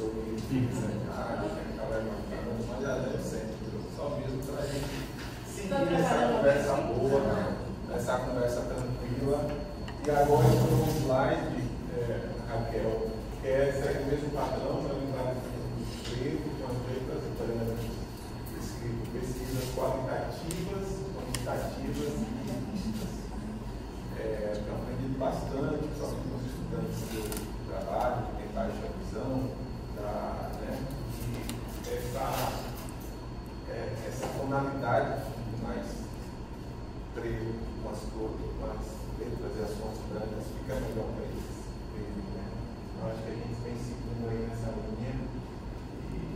sobre cenário, que está levantando, mas já deve ser só mesmo para a gente seguir essa conversa boa, essa conversa tranquila. E agora, no slide, Raquel, que segue o mesmo padrão, né? Um slide preto, com as letras brancas, escrito pesquisas qualitativas, quantitativas e mistas. Tenho aprendido bastante, principalmente com os estudantes do trabalho, que tem baixa visão, e essa tonalidade mais preto, com as cores, com as letras e as fontes brancas, fica melhor para eles. Né? Eu acho que a gente vem seguindo aí nessa linha e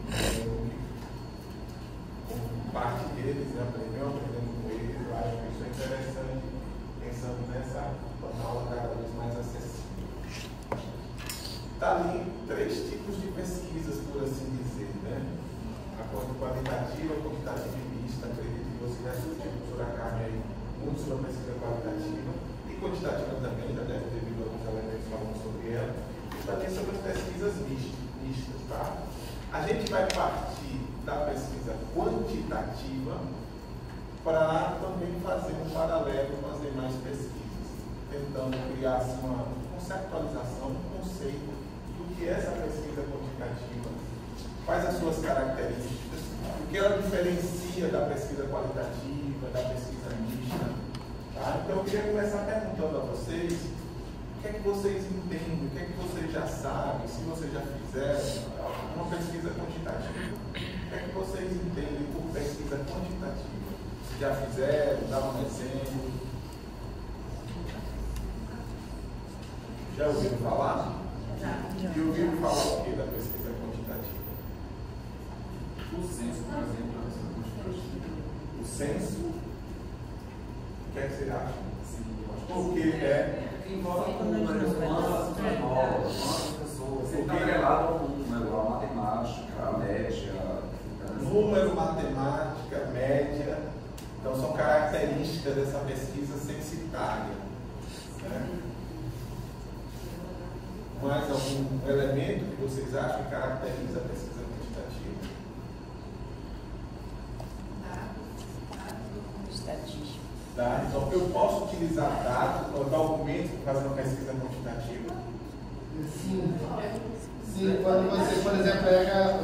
com parte deles, né, aprendendo com eles, eu acho que isso é interessante, pensando nessa aula cada vez mais acessível. Está ali 3 tipos de pesquisas, por assim dizer, né? A quantitativa, quantitativa e mista, acredito que você já discutiu com a professora Carmen aí muito sobre a pesquisa qualitativa e quantitativa também, já deve ter vindo alguns elementos falando sobre ela, e também sobre as pesquisas mistas, tá? A gente vai partir da pesquisa quantitativa para também fazer um paralelo com as demais pesquisas, tentando criar assim, uma conceptualização, um conceito do que é essa pesquisa quantitativa, quais as suas características, o que ela diferencia da pesquisa qualitativa, da pesquisa mista. Tá? Então eu queria começar perguntando a vocês o que é que vocês entendem, o que é que vocês já sabem, se vocês já fizeram uma pesquisa quantitativa. O que é que vocês entendem por pesquisa quantitativa? Já fizeram, dá um exemplo. Já ouviram falar? Já. E ouviram falar o que da pesquisa quantitativa? O censo, por exemplo, é uma pesquisa quantitativa. O censo? O que é que você acha? Sim, eu acho que Porque envolve números, quantas pessoas, sempre atrelado ao número, a matemática, a média. Número, matemática, média. Então, são características dessa pesquisa censitária. Né? Mais algum elemento que vocês acham que caracteriza a pesquisa quantitativa? Estatística. Tá? Então, eu posso utilizar dados, documentos para fazer uma pesquisa quantitativa? Sim. Sim, quando você, por exemplo, pega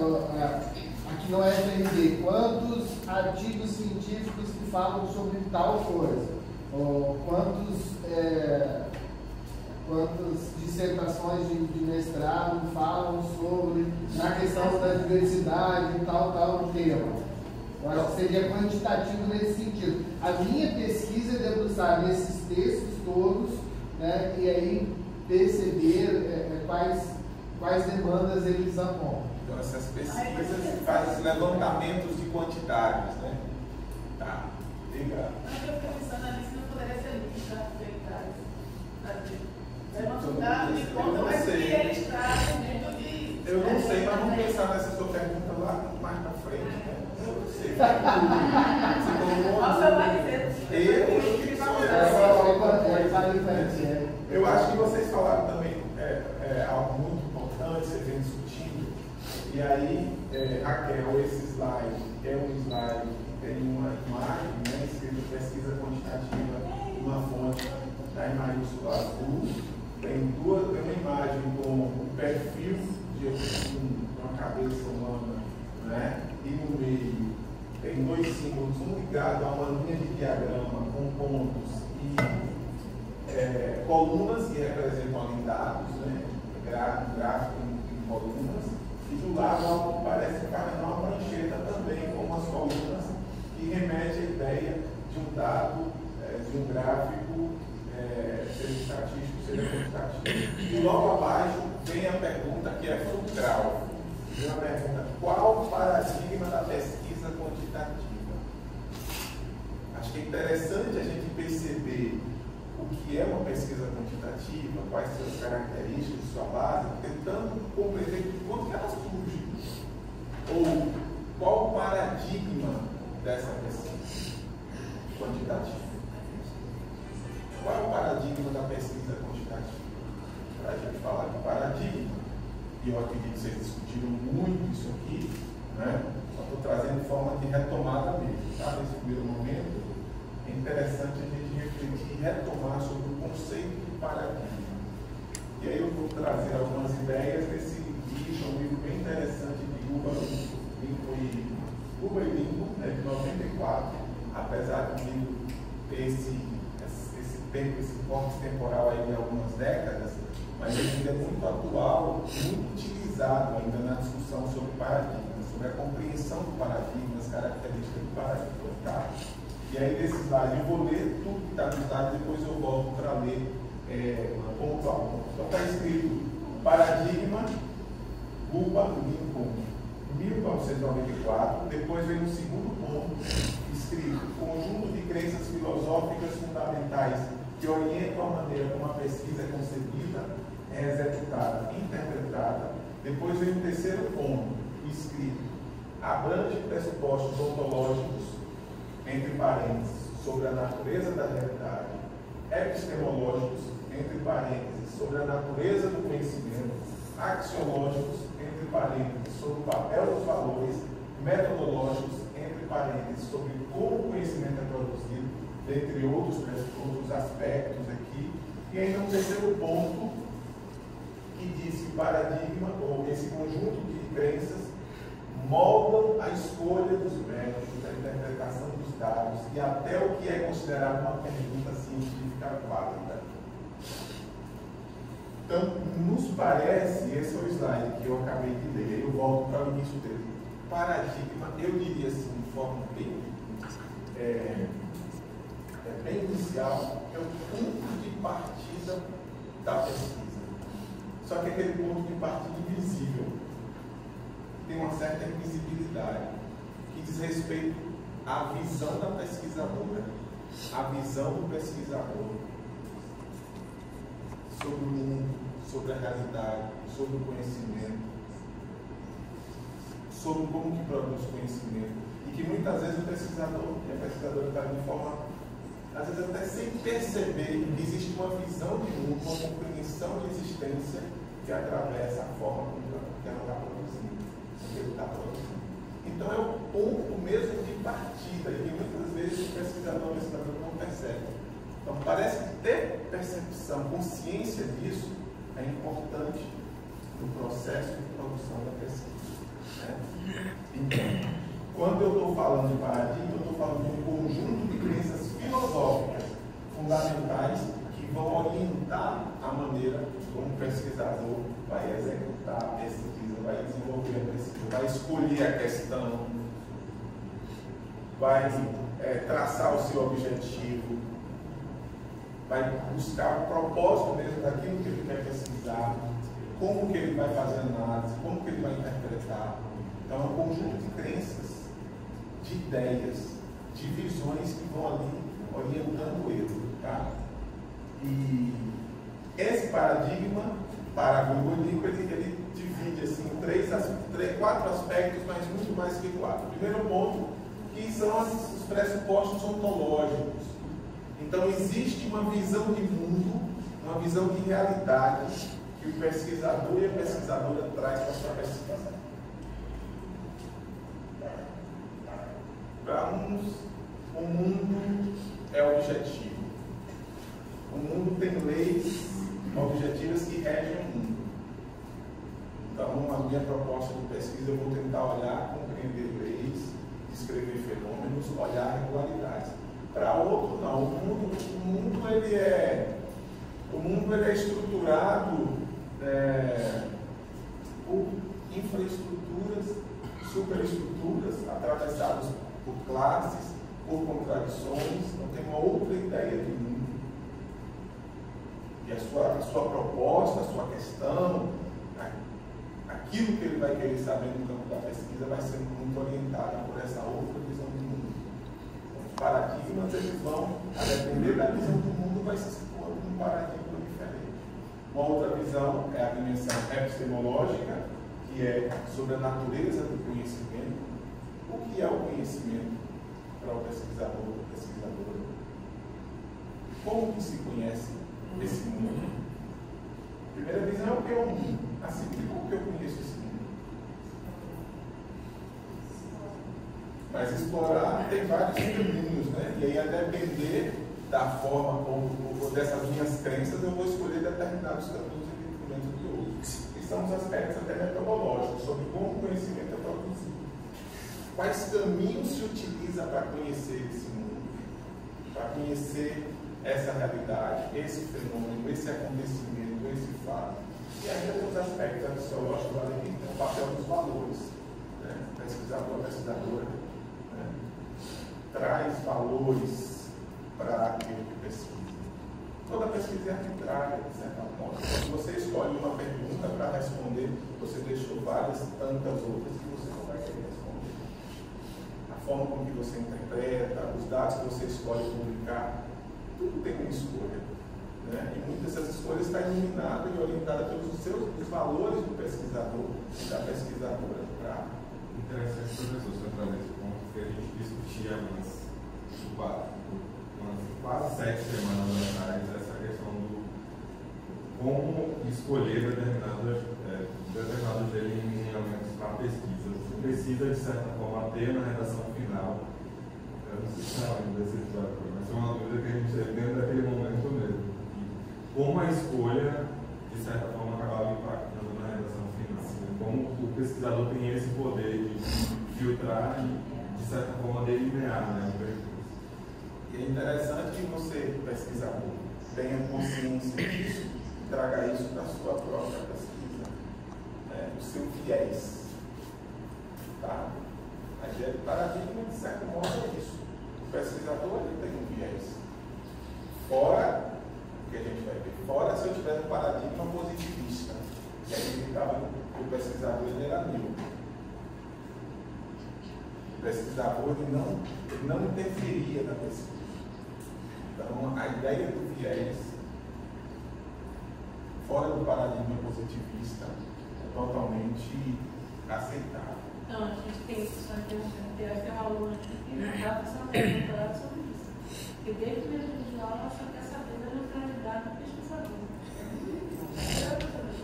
aqui no FMD, quantos artigos científicos que falam sobre tal coisa? Ou quantas dissertações de mestrado falam sobre a questão da diversidade e tal tema? Eu acho que seria quantitativo nesse sentido. A minha pesquisa é debruçar nesses textos todos, né, e aí perceber quais demandas eles apontam. Então, essas pesquisas fazem levantamentos de quantidades, né? Tá, obrigado. Eu fico pensando ali se não poderia ser lista levantado de conta, mas que eles trazem dentro de. Eu não sei, mas vamos pensar nessa sua pergunta lá mais pra frente, né? Eu não sei. Nossa, vai dizer. Eu acho que vocês falaram também algo muito importante, vocês vêm discutindo. E aí, Raquel, esse slide é um slide que tem uma imagem, né, escrito pesquisa quantitativa, uma fonte da em maiúsculo azul. Tem uma imagem com o perfil de uma cabeça humana, né? E no meio tem 2 símbolos, um ligado a uma linha de diagrama com pontos e colunas que representam ali dados, né? Gráfico em colunas, e do lado algo que parece uma prancheta também, com umas colunas, que remete à ideia de um dado, de um gráfico, seja estatístico, seja quantitativo. E logo abaixo vem a pergunta que é fulcral. Vem a pergunta: qual o paradigma da pesquisa quantitativa? Acho que é interessante a gente perceber o que é uma pesquisa quantitativa, quais são as características de sua base, tentando compreender de quanto que ela surge. Ou qual o paradigma dessa pesquisa quantitativa. Qual é o paradigma da pesquisa quantitativa? Para a gente falar de paradigma, e eu acredito que vocês discutiram muito isso aqui, né? Só estou trazendo de forma de retomada mesmo, tá? Nesse primeiro momento, é interessante a gente refletir e retomar sobre o conceito de paradigma. E aí eu vou trazer algumas ideias desse livro, um livro bem interessante de Uba e Lincoln, né, de 94, apesar de ter esse tempo, esse corte temporal aí de algumas décadas, mas ele ainda é muito atual, muito utilizado ainda na discussão sobre paradigmas, sobre a compreensão do paradigma, as características do paradigma. Tá? E aí, desse slide, eu vou ler tudo que está no slide, depois eu volto para ler ponto a ponto. Então, está escrito paradigma, Uba Lincoln, 1994. Depois vem o segundo ponto, escrito conjunto de crenças filosóficas fundamentais que orientam a maneira como a pesquisa é concebida, é executada, interpretada. Depois vem o terceiro ponto, escrito abrange pressupostos ontológicos, entre parênteses, sobre a natureza da realidade, epistemológicos, entre parênteses, sobre a natureza do conhecimento, axiológicos, entre parênteses, sobre o papel dos valores, metodológicos, entre parênteses, sobre como o conhecimento é produzido, dentre outros aspectos aqui. E ainda um terceiro ponto, que diz que o paradigma, ou esse conjunto de crenças, moldam a escolha dos métodos, a interpretação dos dados e até o que é considerado uma pergunta científica válida. Então, nos parece, esse é o slide que eu acabei de ler, eu volto para o início dele. Paradigma, eu diria assim, de forma bem, bem inicial, é o ponto de partida da pesquisa. Só que é aquele ponto de partida invisível, tem uma certa invisibilidade, que diz respeito à visão da pesquisadora, à visão do pesquisador sobre o mundo, sobre a realidade, sobre o conhecimento, sobre como que produz conhecimento, e que muitas vezes o pesquisador e a pesquisadora está de forma, às vezes até sem perceber que existe uma visão de mundo, uma compreensão de existência que atravessa a forma que ela está produzindo, que ele está produzindo. Então é o ponto mesmo de partida, e que muitas vezes o pesquisador não percebe. Então parece que ter percepção, consciência disso é importante no processo de produção da pesquisa. Né? Então, quando eu estou falando de paradigma, eu estou falando de um conjunto de crenças filosóficas fundamentais que vão orientar a maneira como o pesquisador vai executar a pesquisa, vai desenvolver a pesquisa, vai escolher a questão, vai traçar o seu objetivo, vai buscar o propósito mesmo daquilo que ele quer pesquisar, como que ele vai fazer análise, como que ele vai interpretar. Então é um conjunto de crenças, de ideias, de visões que vão ali orientando ele. Tá? E esse paradigma, para o Lincoln, ele divide assim, quatro aspectos, mas muito mais que quatro. O primeiro ponto, que são os pressupostos ontológicos. Então, existe uma visão de mundo, uma visão de realidade que o pesquisador e a pesquisadora traz para a sua pesquisa. Para uns, o mundo é objetivo. O mundo tem leis objetivas que regem o mundo. Então, a minha proposta de pesquisa, eu vou tentar olhar, compreender leis, descrever fenômenos, olhar regularidades. Para outro, não. O mundo ele é estruturado por infraestruturas, superestruturas, atravessadas por classes, por contradições. Então, tem uma outra ideia de mundo. E a sua proposta, a sua questão, aquilo que ele vai querer saber no campo da pesquisa vai ser muito orientado por essa outra visão de mundo. Os paradigmas, eles vão, a depender da visão do mundo, vai se situando num paradigma diferente. Uma outra visão é a dimensão epistemológica, que é sobre a natureza do conhecimento. O que é o conhecimento para o pesquisador ou pesquisadora? Como que se conhece esse mundo? A primeira visão é o que é o mundo. Assim, como que eu conheço esse mundo? Mas explorar tem vários caminhos, né? E aí, a depender da forma ou dessas minhas crenças, eu vou escolher determinados caminhos em detrimento de outros. E são os aspectos até metodológicos, sobre como o conhecimento é produzido. Quais caminhos se utiliza para conhecer esse mundo? Para conhecer essa realidade, esse fenômeno, esse acontecimento, esse fato. E ainda os aspectos axiológicos lá dentro, tem o papel dos valores. Né? Pesquisadora, né? Traz valores para aquilo que pesquisa. Toda pesquisa é arbitrária, de certa forma. Quando você escolhe uma pergunta para responder, você deixou várias, tantas outras que você não vai querer responder. A forma como que você interpreta, os dados que você escolhe publicar, tudo tem uma escolha. Né? E muitas dessas escolhas está iluminada e orientada pelos os valores do pesquisador e da pesquisadora. Interessante, professor, você trazer esse ponto que a gente discutia umas quase 7 semanas atrás, essa questão do como escolher determinados delineamentos para a pesquisa. Você precisa, de certa forma, ter na redação final. Eu não sei se está lembro desse episódio, mas é uma dúvida que a gente teve dentro daquele momento mesmo. Como a escolha, de certa forma, acabava impactando na redação final. Como o pesquisador tem esse poder de filtrar e, de certa forma, delinear, né, o percurso. E é interessante que você, pesquisador, tenha consciência disso e traga isso para a sua própria pesquisa, né? O seu viés. Tá? A ideia do paradigma, de certo modo, é isso. O pesquisador ele tem um viés. Fora, o que a gente vai ver, fora se eu tiver um paradigma positivista, que aí o pesquisador ele era neutro. O pesquisador ele não interferia na pesquisa. Então, a ideia do viés, fora do paradigma positivista, é totalmente aceitável. Então, a gente tem isso, tem um aluno aqui que está fazendo um doutorado sobre isso. Porque desde o primeiro dia de aula, ela só quer saber da neutralidade do pesquisador.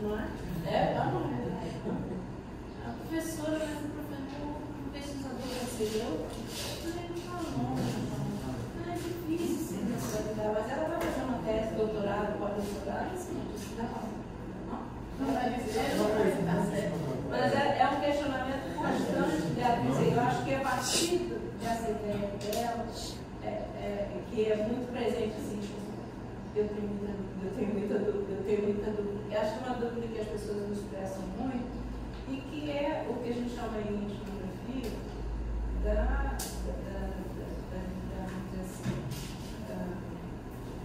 Não é? Não é. A professora, mas o pesquisador vai ser eu? Não é difícil ser neutralidade, mas ela vai fazer uma tese, doutorado, pós-doutorado, assim, isso não vai dizer, não vai estar certo. Mas é um questionamento constante dela. Eu acho que a partir dessa ideia dela, que é muito presente, assim, eu tenho muita dúvida. Eu acho que é uma dúvida que as pessoas não expressam muito e que é o que a gente chama em etnografia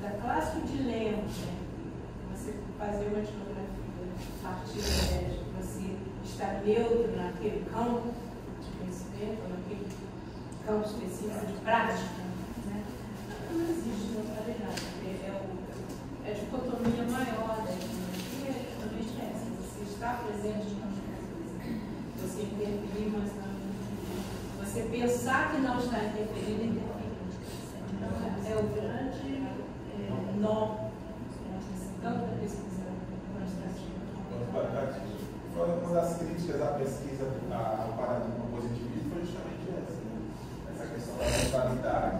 da classe do dilema. Né? Você fazer uma etnografia a partir da ideia de que você está neutro naquele campo de conhecimento, naquele campo específico de prática, né? Não existe neutralidade. É a dicotomia maior da etnografia, justamente essa. Você está presente nas coisas, você interferir, mas não. Você pensar que não está interferindo, interferir. Então, é o grande nó tanto da pesquisa quantitativa. Uma das críticas à pesquisa, ao paradigma positivista, foi justamente essa, né? Essa questão da neutralidade.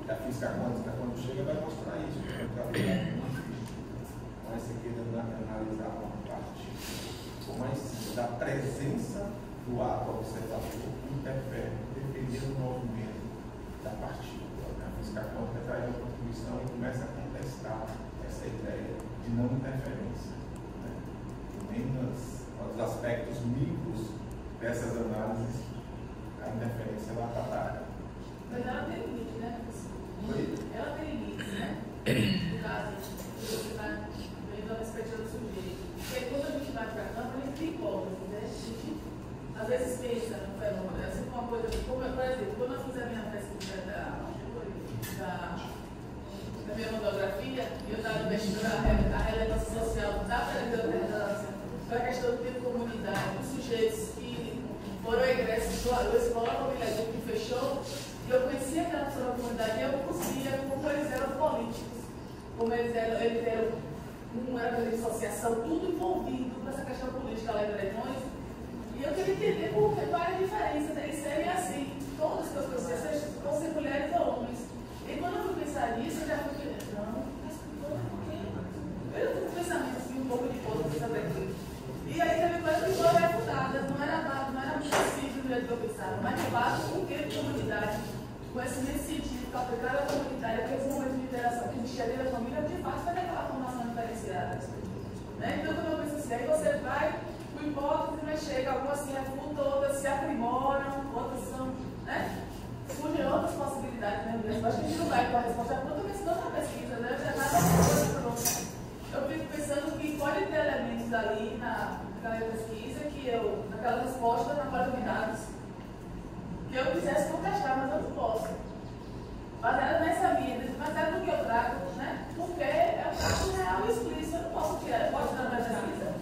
A física quântica, quando chega, vai mostrar isso. A neutralidade não existe. Mas você querendo analisar uma parte, mas da presença do ato observador interferir no movimento da partícula. A física quântica traz uma contribuição e começa a contestar essa ideia de não interferência. Nem nos aspectos micros dessas análises, a interferência ela está dada. Mas ela tem limite, né? Oi? Ela tem limite, né? No caso, você está vendo a perspectiva do sujeito. Porque quando a gente vai para campo, a gente tem hipóteses, né? A gente, às vezes, pensa no fenômeno. É sempre uma coisa, como, por exemplo, quando eu fiz a minha pesquisa da minha monografia, eu estava investigando a relevância social da predominância para a questão do tipo de comunidade, dos sujeitos que foram egressos da escola familiar que fechou, e eu conhecia aquela pessoa da comunidade e eu conseguia como eles eram políticos, como eles eram não era de associação, tudo envolvido com essa questão política lá em Brejões. E eu queria entender qual é a diferença, né? E serem assim, todas as pessoas, vão ser mulheres ou homens. E quando eu fui pensar nisso, eu já fui pensando, eu fui com pensamento assim, um pouco de coisa sobre aquilo. E aí teve coisa que foram refutadas, não era muito simples do jeito que eu pensava, mas de fato, um tempo de comunidade, conhecimento científico, aplicado à comunidade, aqueles momentos de interação que existia dentro da família, de fato, faz aquela formação diferenciada. Né? Então, quando eu penso assim, aí você vai com hipótese, mas chega, algumas se refutam, outras se aprimoram, outras são, né? Surgem outras possibilidades, né? Eu acho que a gente não vai com a resposta, porque eu estou pensando na pesquisa, né? Já nada coisa pronta. Eu fico pensando que pode ter elementos ali naquela pesquisa, que eu, naquela resposta, na coleta de dados, que eu quisesse contestar, mas eu não posso. Baseada nessa minha, baseada no que eu trago, né? Porque é um fato real e explícito, eu não posso tirar, pode tirar na pesquisa.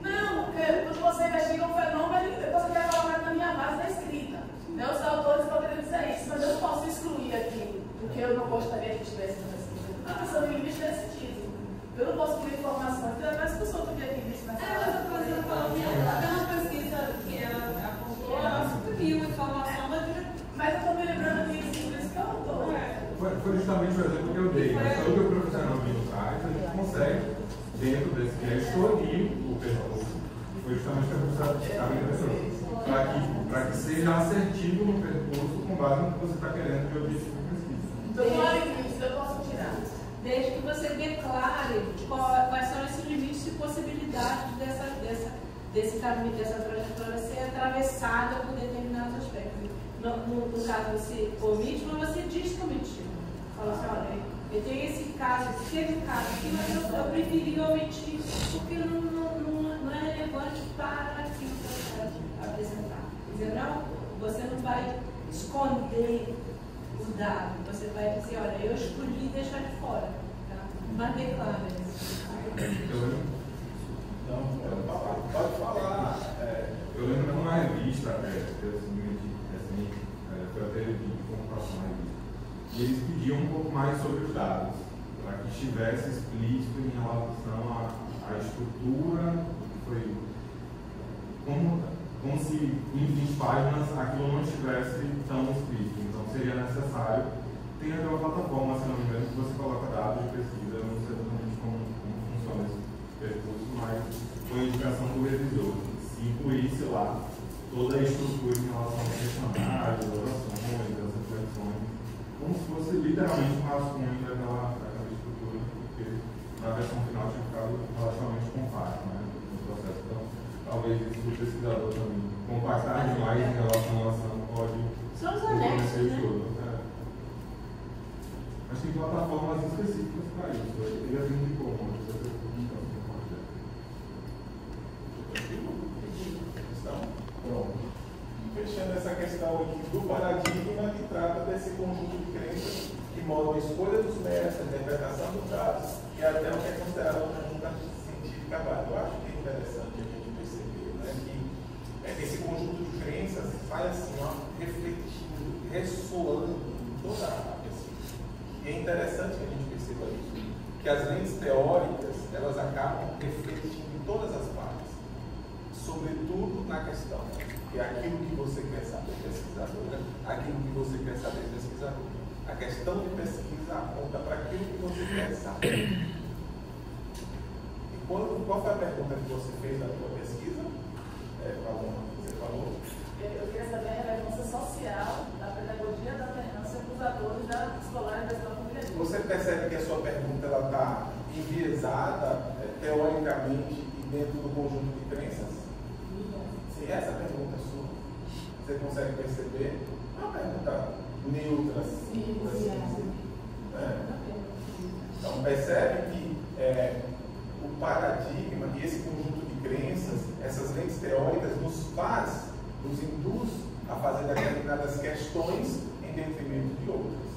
Não, porque quando você investiga um fenômeno, depois você quer colocar na minha base da escrita. Né? Os autores poderiam dizer isso, mas eu não posso excluir aqui o que eu não gostaria que estivesse na pesquisa. A pessoa me limite nesse sentido. Eu não posso ter informação, porque as pessoas que eu aqui nisso nessa é uma pesquisa que ela apontou, ela suprimiu a informação da diretora. Mas eu estou me lembrando disso, por isso que eu não estou. Foi justamente o exemplo que eu dei. Mas pelo que o professor Nalvino traz, a gente consegue, dentro desse que é extrair o percurso. Foi justamente o que a professora pensou. Para que seja assertivo no percurso com base no que você está querendo de objetivo de pesquisa. Então, não há limites, eu posso tirar. Desde que você declare quais são esses limites e possibilidades desse caminho, dessa trajetória ser atravessada por determinados aspectos. No caso, você omite, mas você diz que omitiu. Fala assim, olha, eu tenho esse caso, aqui, mas eu preferi omitir, porque não é relevante para aquilo que eu quero apresentar. Quer dizer, não, você não vai esconder o dado, você vai dizer, olha, eu escolhi deixar de fora, tá? Mas declara isso. Pode falar. Eu lembro de uma revista, foi a TV de computação na revista, e eles pediam um pouco mais sobre os dados, para que estivesse explícito em relação à estrutura, foi como se em 20 páginas aquilo não estivesse tão explícito. Então seria necessário, tem até uma plataforma, se não me engano, que você coloca dados de pesquisa, eu não sei exatamente como funciona esse percurso, mas foi a indicação do revisor. Se incluísse lá toda a estrutura em relação aos questionários, as orações, as reflexões, como se fosse literalmente um rascunho daquela estrutura, porque na versão final tinha ficado relativamente compacto, né, no processo. Então, talvez isso o pesquisador também compactar demais em relação à ação pode são os anexos, né? Mas tem plataformas específicas para isso. Ele é bem comum, Pronto. Fechando essa questão aqui do paradigma que trata desse conjunto de crenças que moldam a escolha dos mestres, a interpretação dos dados e até o que é considerado uma conduta científica básica. Eu acho que é interessante a gente perceber, né, que esse conjunto de crenças vai assim, ó, refletindo, ressoando em toda a pesquisa. E é interessante que a gente perceba isso, que as lentes teóricas elas acabam refletindo em todas as partes, sobretudo na questão, que é aquilo que você quer saber, pesquisadora, aquilo que você quer saber, pesquisador. A questão de pesquisa aponta para aquilo que você quer saber. E qual foi a pergunta que você fez na sua pesquisa? Você falou? Eu queria saber a relevância social da pedagogia da alternância para os atores da escolar e da escola familiar. Você percebe que a sua pergunta está enviesada teoricamente e dentro do conjunto de crenças? Sim, essa pergunta é sua. Você consegue perceber? Não é uma pergunta neutra, simples. Então, percebe que o paradigma e esse conjunto de crenças, essas lentes teóricas, nos induz a fazer determinadas questões em detrimento de outras.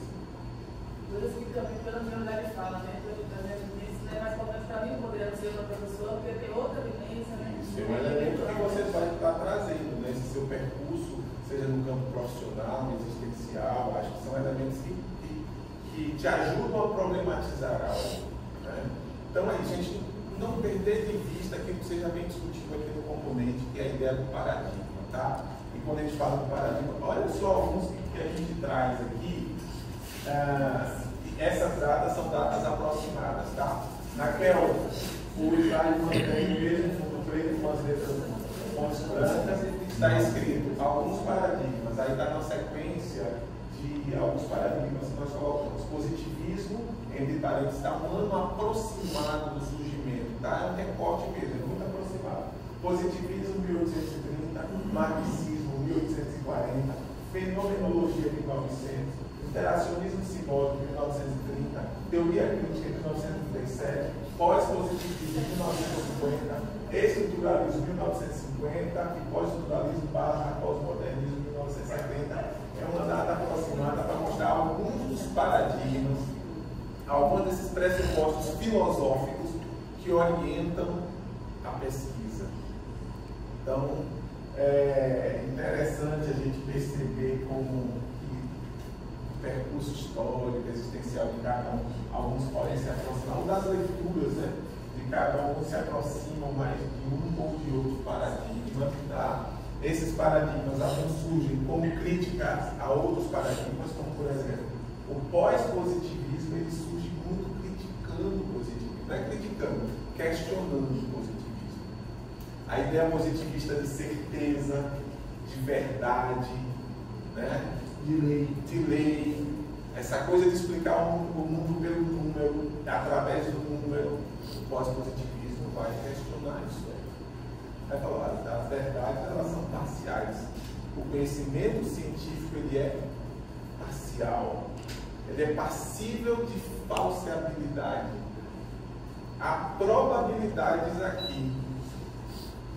Todas que também, pela minha lugar de fala, né? Isso não é mais importante para mim, poderia ser uma professora, porque tem outra vivência, né? Isso é um elemento que você vai estar trazendo nesse seu percurso, seja no campo profissional, existencial, acho que são elementos que que te ajudam a problematizar algo. Né? Então, aí, gente, não perder de vista aquilo que você já vem discutindo aqui no componente, que é a ideia do paradigma. Tá? E quando a gente fala do paradigma, olha só alguns que a gente traz aqui. Essas datas são datas aproximadas. Tá? Naquela, o slide mantém o mesmo fundo preto com as letras fontes brancas, está escrito alguns paradigmas. Aí está na sequência de alguns paradigmas que nós colocamos. Positivismo, entre parênteses, está um ano aproximado do surgimento. Tá? É um recorte mesmo, é muito aproximado. Positivismo, 1830, marxismo, 1840, fenomenologia, 1900, interacionismo simbólico, 1930, teoria crítica, 1937, pós-positivismo, 1950, estruturalismo, 1950 e pós-estruturalismo / pós-modernismo, 1970. É uma data aproximada para mostrar alguns dos paradigmas, alguns desses pressupostos filosóficos que orientam a pesquisa. Então, é interessante a gente perceber como o percurso histórico, existencial de cada um, alguns podem se aproximar, das leituras, né, de cada um se aproximam mais de um ou de outro paradigma. Tá? Esses paradigmas alguns surgem como críticas a outros paradigmas, como por exemplo, o pós-positivismo, ele surge muito criticando o positivismo, não é criticando, questionando o positivismo. A ideia positivista de certeza, de verdade, né? de lei, essa coisa de explicar o mundo pelo número, através do número, o pós-positivismo vai questionar isso. Vai falar, as verdades elas são parciais. O conhecimento científico ele é parcial, ele é passível de falseabilidade. Há probabilidades aqui,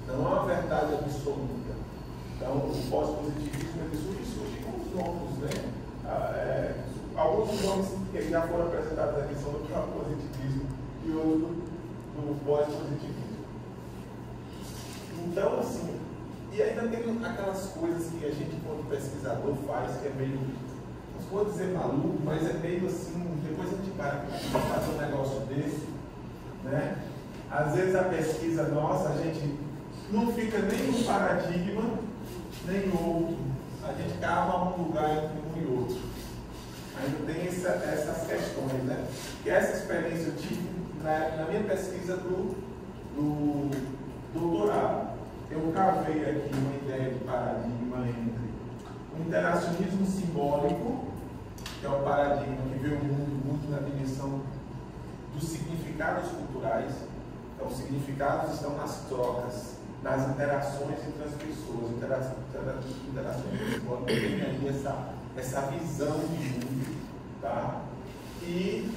não há uma verdade absoluta. Então, o pós-positivismo ele surge com os nomes, né? Alguns dos nomes que já foram apresentados aqui são do próprio positivismo e outros do pós-positivismo. Então, assim, e ainda tem aquelas coisas que a gente, quando pesquisador, faz, que é meio, não vou dizer maluco, mas é meio assim, depois a gente para fazer um negócio desse, né? Às vezes a pesquisa nossa, a gente não fica nem um paradigma, nem outro. A gente cava um lugar entre um e outro. Ainda tem essas questões, né? E essa experiência eu tive na minha pesquisa do doutorado. Eu cavei aqui uma ideia de paradigma entre o interacionismo simbólico, que é um paradigma que vê o mundo muito na dimensão dos significados culturais. Então, os significados estão nas trocas, nas interações entre as pessoas. Interações simbólicas tem aí essa visão de mundo. Tá? E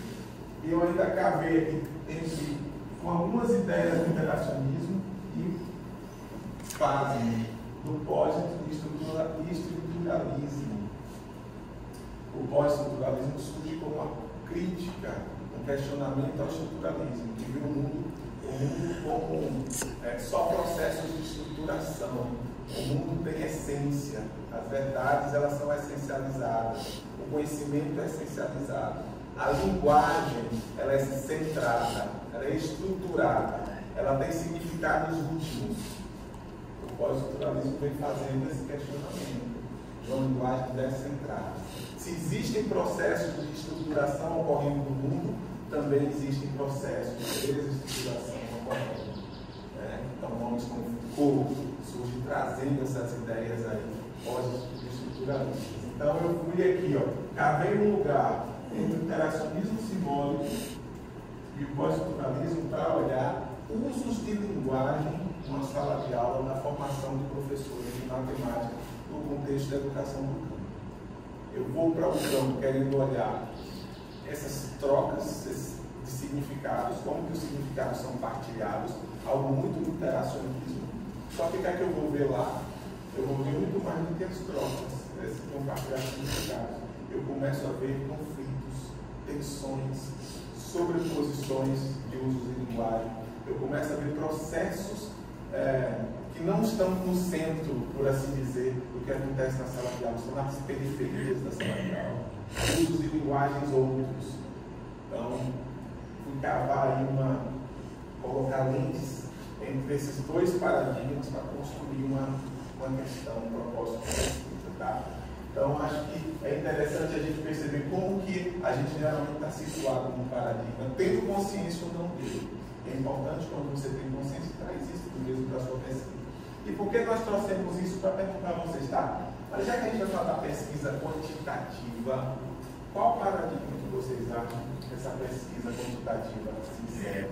eu ainda cavei aqui com algumas ideias do interacionismo e fase do pós-estruturalismo. O pós-estruturalismo surge como uma crítica, um questionamento ao estruturalismo, que viu o mundo como só processos de estruturação. O mundo tem essência, as verdades elas são essencializadas, o conhecimento é essencializado, a linguagem ela é centrada, ela é estruturada, ela tem significados últimos. O pós-estruturalismo vem fazendo esse questionamento de uma linguagem descentrada. Se existem processos de estruturação ocorrendo no mundo, também existem processos de desestruturação ocorrendo. Então, nomes como Foucault surge trazendo essas ideias aí, pós-estruturalistas. Então, eu fui aqui, cavei um lugar entre o interacionismo simbólico e o pós-estruturalismo para olhar usos de linguagem numa sala de aula na formação de professores de matemática no contexto da educação do campo. Eu vou para o campo querendo olhar essas trocas de significados, como que os significados são partilhados, algo muito do interacionismo. Só que o que é que eu vou ver lá? Eu vou ver muito mais do que as trocas, esse compartilhar significados. Eu começo a ver conflitos, tensões, sobreposições de usos de linguagem. Eu começo a ver processos que não estão no centro, por assim dizer, do que acontece na sala de aula, estão nas periferias da sala de aula. usos e linguagens outros. Então, fui cavar aí colocar lentes entre esses dois paradigmas para construir uma questão, um propósito, tá? Então, acho que é interessante a gente perceber como que a gente geralmente está situado no paradigma, tendo consciência ou não dele. É importante, quando você tem consciência, traz isso do mesmo da sua pesquisa. E por que nós trouxemos isso para perguntar a vocês, tá? Mas já que a gente vai falar da pesquisa quantitativa, qual paradigma que vocês acham que essa pesquisa quantitativa se serve?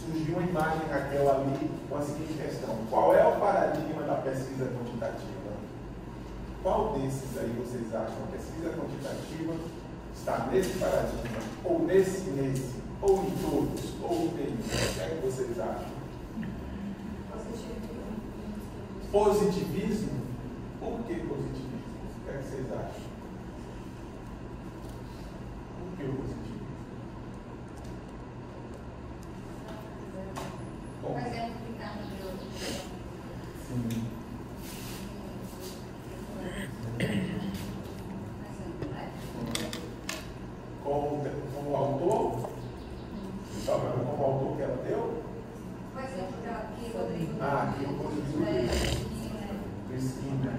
Surgiu uma imagem, Raquel, ali com a seguinte questão: qual é o paradigma da pesquisa quantitativa? Qual desses aí vocês acham? A pesquisa quantitativa está nesse paradigma, ou nesse, ou em todos, ou em nenhum? O que é que vocês acham? Positivismo? Por que positivismo? O que é que vocês acham? Por que o positivismo? Bom, sim. Como autor? Como autor que ela deu? Aqui o positivismo do Skinner.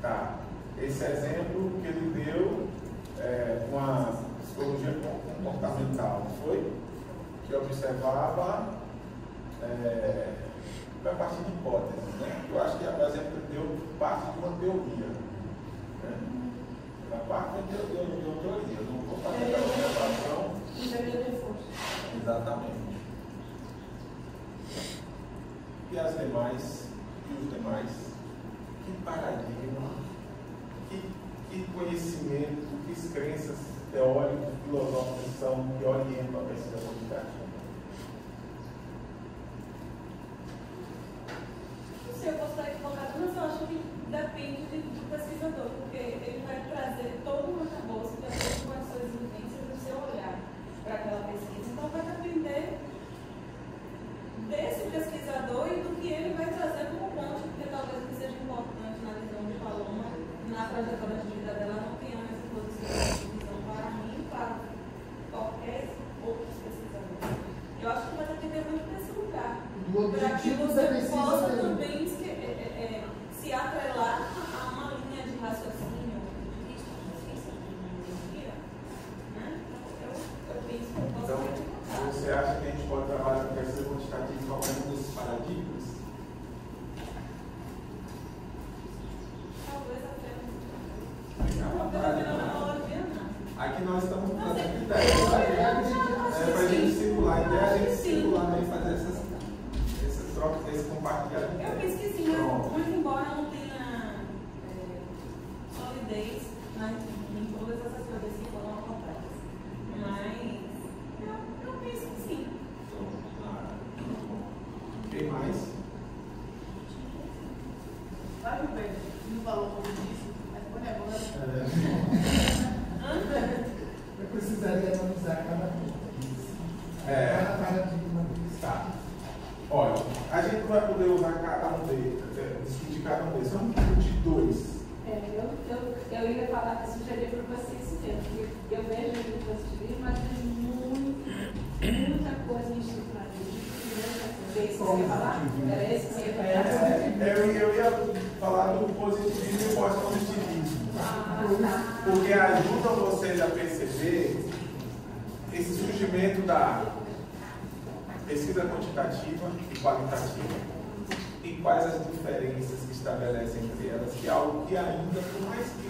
Tá. Esse exemplo que ele deu com a psicologia comportamental, não foi? Que observava a partir de hipóteses, né? Eu acho que o exemplo que ele deu parte de uma teoria, né? A parte de uma teoria, não vou fazer a observação. Exatamente. E as demais, e os demais, que paradigma, que conhecimento, que crenças teóricas, filosóficas são que orientam a pesquisa quantitativa? Se eu posso estar equivocado, mas eu acho que depende do pesquisador, porque ele vai trazer todo um arcabouço de acordo com as suas vivências e o seu olhar para aquela pesquisa. Então vai depender desse pesquisador e do que ele vai trazer como ponto, porque talvez o que seja importante na visão de Paloma, na trajetória de vida dela, não tenha essa posição de visão para mim, para qualquer outro pesquisador. Eu acho que vai depender muito desse lugar. Para que você possa também se atrelar a uma linha de raciocínio, né? Eu penso que eu posso Então, você acha que a gente pode trabalhar com pesquisa quantitativa em qualquer um desses paradigmas? talvez até não. Aqui nós estamos fazendo ideia para a gente circular, a ideia é a gente circular e fazer essas trocas, esse compartilhamento. Eu penso que sim, mas muito embora não tenha solidez em todas essas coisas que foram apontadas. Mas eu penso que sim. Quem mais? Vai que o Pedro não falou como disse, mas foi agora. Eu precisaria analisar cada paradigma. Tá. Olha, a gente não vai poder usar cada um deles, discutir cada um deles. Vamos discutir dois. Eu ia falar que sugerir para vocês mesmo, porque eu vejo o positivismo, mas tem muita coisa institucionalista. Você ia falar? Era esse que você ia falar? Eu ia falar do positivismo e pós-positivismo. Porque ajuda vocês a perceber esse surgimento da pesquisa quantitativa e qualitativa e quais as diferenças que estabelecem entre elas, que é algo que ainda, por mais que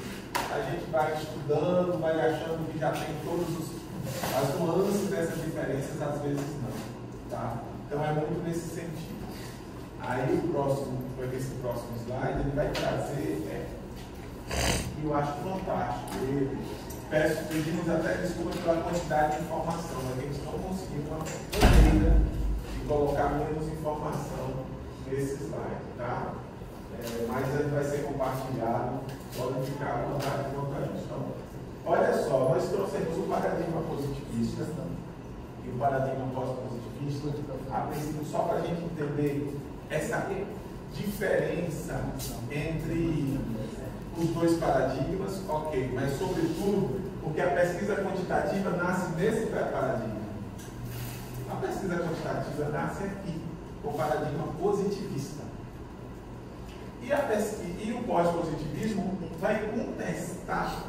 a gente vai estudando, vai achando que já tem todas as nuances dessas diferenças, às vezes não, tá? Então é muito nesse sentido. Aí esse próximo slide, ele vai trazer, e eu acho fantástico, pedimos até desculpas pela quantidade de informação, mas a gente não conseguiu uma maneira de colocar menos informação nesse slide, tá? Mas ele vai ser compartilhado, podem ficar à vontade quanto a isso. Então, olha só, nós trouxemos o paradigma positivista e o paradigma pós-positivista, a princípio, só para a gente entender essa diferença entre os dois paradigmas, ok, mas sobretudo porque a pesquisa quantitativa nasce nesse paradigma. A pesquisa quantitativa nasce aqui, com o paradigma positivista. E o pós-positivismo vai contestar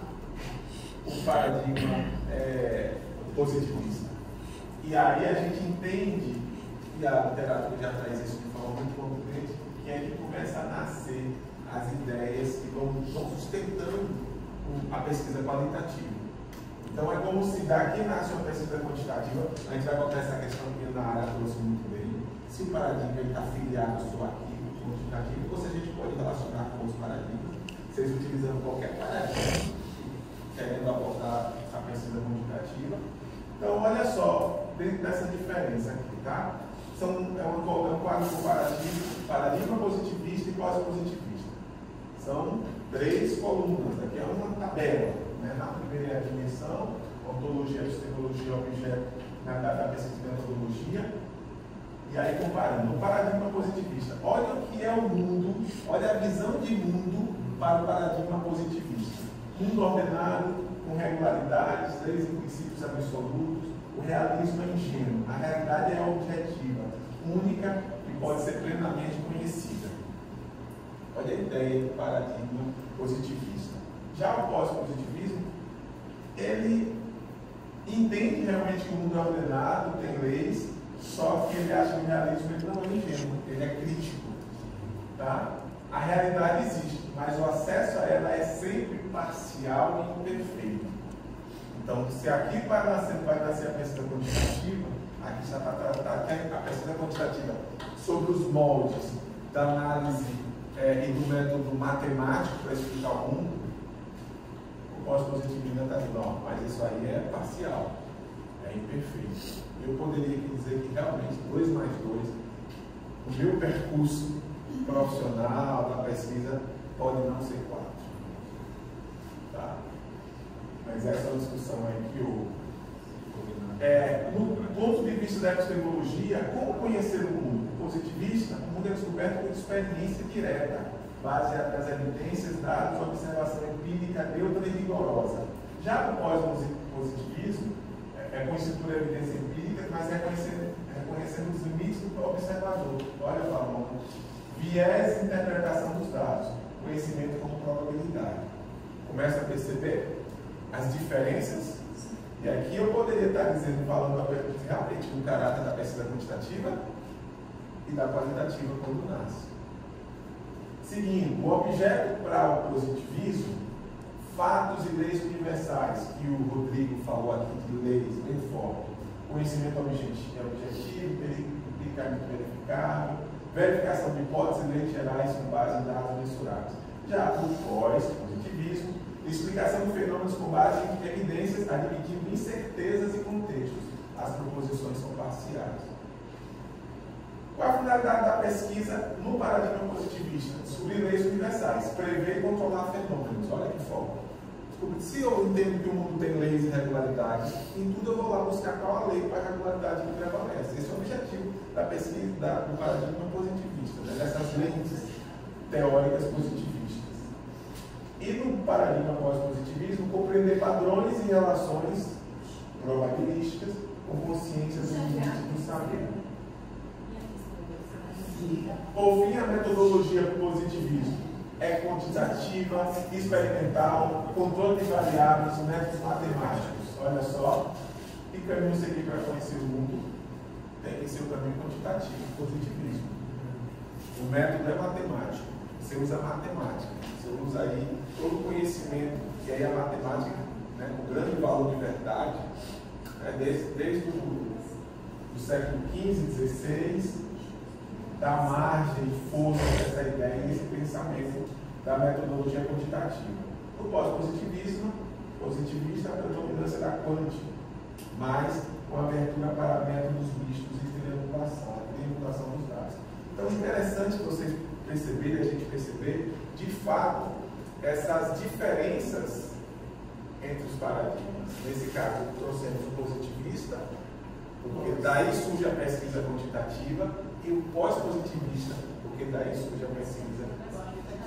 o paradigma positivista. E aí a gente entende, e a literatura já traz isso de forma muito contundente, que é que começa a nascer as ideias que vão sustentando a pesquisa qualitativa. Então é como se daqui nasce uma pesquisa quantitativa, a gente vai botar essa questão que na área trouxe muito bem, se o paradigma está afiliado ao seu arquivo quantitativo, ou se a gente pode relacionar com os paradigmas, vocês utilizando qualquer paradigma, querendo abordar a pesquisa quantitativa. Então olha só, dentro dessa diferença aqui, tá? É um quadro comparativo, paradigma positivista e pós-positivista. São 3 colunas, aqui é uma tabela, né? Na primeira é a dimensão, ontologia, epistemologia, objeto, da pesquisa de metodologia, e aí comparando. O paradigma positivista, olha o que é o mundo, olha a visão de mundo para o paradigma positivista. Mundo ordenado, com regularidades, leis e princípios absolutos, o realismo é ingênuo, a realidade é objetiva, única e pode ser plenamente conhecida. Olha a ideia do paradigma positivista. Já o pós-positivismo, ele entende realmente que o mundo é ordenado, tem leis, só que ele acha que o realismo não é ingênuo, ele é crítico. Tá? A realidade existe, mas o acesso a ela é sempre parcial e imperfeito. Então, se aqui vai nascer a pesquisa quantitativa, aqui está para tratar a pesquisa quantitativa sobre os moldes da análise e do método matemático para explicar o mundo, o pós-positivismo está dizendo, não, mas isso aí é parcial, é imperfeito. Eu poderia dizer que realmente 2 mais 2, o meu percurso profissional da pesquisa pode não ser 4. Tá? Mas essa é uma discussão aí que houve. No ponto de vista da epistemologia, como conhecer o mundo? Positivista, o mundo é descoberto por experiência direta, baseada nas evidências, dados, observação empírica, neutra e rigorosa. Já o pós-positivismo é conhecido por evidência empírica, mas reconhecendo os limites do observador. Olha a palavra. Viés e interpretação dos dados, conhecimento como probabilidade. Começa a perceber as diferenças, e aqui eu poderia estar dizendo, falando realmente do caráter da pesquisa quantitativa e da qualitativa quando nasce. Seguindo, o objeto para o positivismo, fatos e leis universais, que o Rodrigo falou aqui de leis bem forte, conhecimento objetivo, empiricamente verificável, verificação de hipóteses e leis gerais com base em dados mensuráveis. Já o pós-positivismo, explicação de fenômenos com base em evidências, admitindo incertezas e contextos. As proposições são parciais. Qual a finalidade da pesquisa no paradigma positivista? Descobrir leis universais, prever e controlar fenômenos. Olha que foco. Se eu entendo que o mundo tem leis e regularidades, em tudo eu vou lá buscar qual a lei para a regularidade que prevalece. Esse é o objetivo da pesquisa do paradigma positivista, né? Dessas lentes teóricas positivistas. E no paradigma pós-positivismo, compreender padrões e relações probabilísticas com consciência do limite do saber. Por fim, a metodologia positivismo é quantitativa, experimental, controle de variáveis, métodos matemáticos. Olha só, que caminho seguir para conhecer o mundo? Tem que ser o caminho quantitativo, positivismo. O método é matemático, você usa matemática, você usa aí todo o conhecimento, e aí a matemática, né, com grande valor de verdade, né, desde o século XV, XVI, dá margem e força dessa ideia e esse pensamento da metodologia quantitativa. O pós-positivismo, positivista, a predominância da quântica, mas com abertura para métodos mistos e triangulação dos dados. Então é interessante vocês perceberem, a gente perceber, de fato, essas diferenças entre os paradigmas. Nesse caso, trouxemos o positivista porque daí surge a pesquisa quantitativa, e o pós-positivista, porque daí surge a pesquisa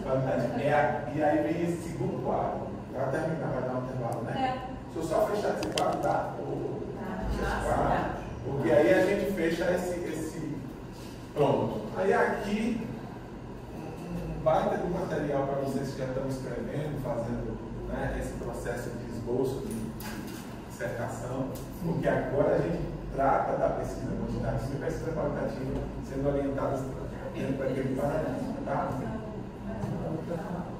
qualitativa. E aí vem esse segundo quadro. Para terminar, vai dar um intervalo, né? Se eu só fechar esse quadro, dá? Porque aí a gente fecha esse. Pronto. Aí aqui, um baita de material para vocês que já estão escrevendo, fazendo, né, esse processo de esboço de dissertação, porque agora a gente trata da pesquisa quantitativa e pesquisa qualitativa sendo orientadas dentro daquele paradigma, tá?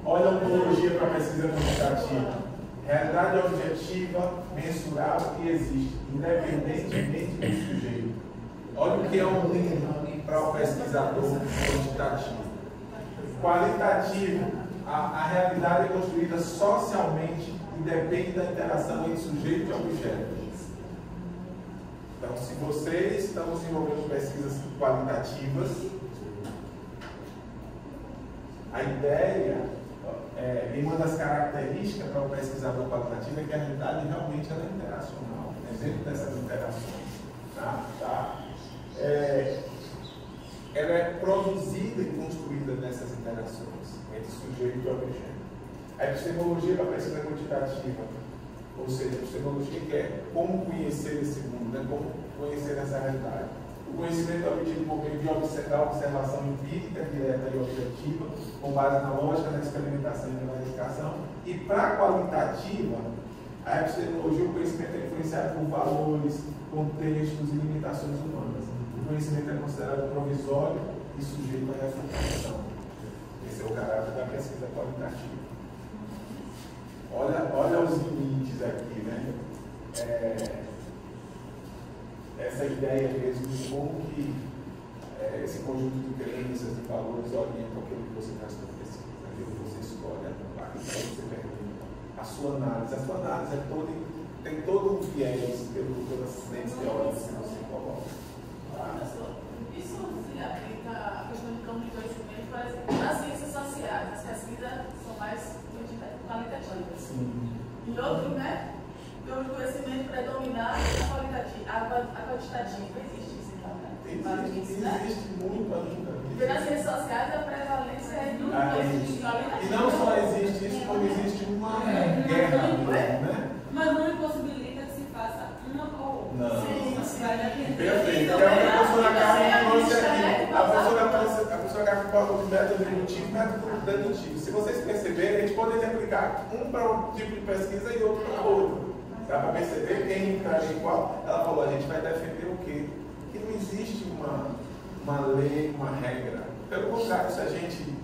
Olha a ontologia para a pesquisa quantitativa. Realidade objetiva, mensurável e existe, independentemente do sujeito. Olha o que é um livro para o pesquisador quantitativo. Qualitativo, a realidade é construída socialmente e depende da interação entre sujeito e objeto. Então, se vocês estão desenvolvendo pesquisas qualitativas, a ideia e uma das características para o pesquisador qualitativo é que a realidade realmente ela é interacional, dentro dessas interações. Ela é produzida e construída nessas interações entre sujeito e objeto. A epistemologia da pesquisa quantitativa, ou seja, a epistemologia que é como conhecer esse mundo, né? Como conhecer essa realidade. O conhecimento é obtido por meio de observação empírica, direta e objetiva, com base na lógica, na experimentação e na verificação. E para a qualitativa, a epistemologia, o conhecimento é influenciado por valores, contextos e limitações humanas. O conhecimento é considerado provisório e sujeito à refutação. Esse é o caráter da pesquisa qualitativa. Olha os limites aqui, né? Essa ideia mesmo de como que esse conjunto de crenças e valores orienta aquilo que você traz para a pesquisa, aquilo que você escolhe, aquilo que você pergunta. A sua análise tem todo um viés pelas lentes teóricas que você coloca. Professor, isso se aplica à questão de campo de conhecimento, por exemplo, nas ciências sociais, as pesquisas são mais qualitativas. Sim. Em outro, né? O conhecimento predominar a quantitativa. Existe isso, então, né? Existe muito ainda. Porque nas ciências sociais a prevalência é do qualitativo. E não só existe isso, como existe uma guerra, né? Mas não impossibilita que se faça uma ou outra. Não. Sim. Perfeito. É o que a professora Carmen trouxe aqui. A professora Carmen falou do método indutivo e método dedutivo. Se vocês perceberem, a gente poderia aplicar um para um tipo de pesquisa e outro para outro. Dá para perceber quem entraria em qual? Ela falou, a gente vai defender o quê? Que não existe uma lei, uma regra. Pelo contrário, se a gente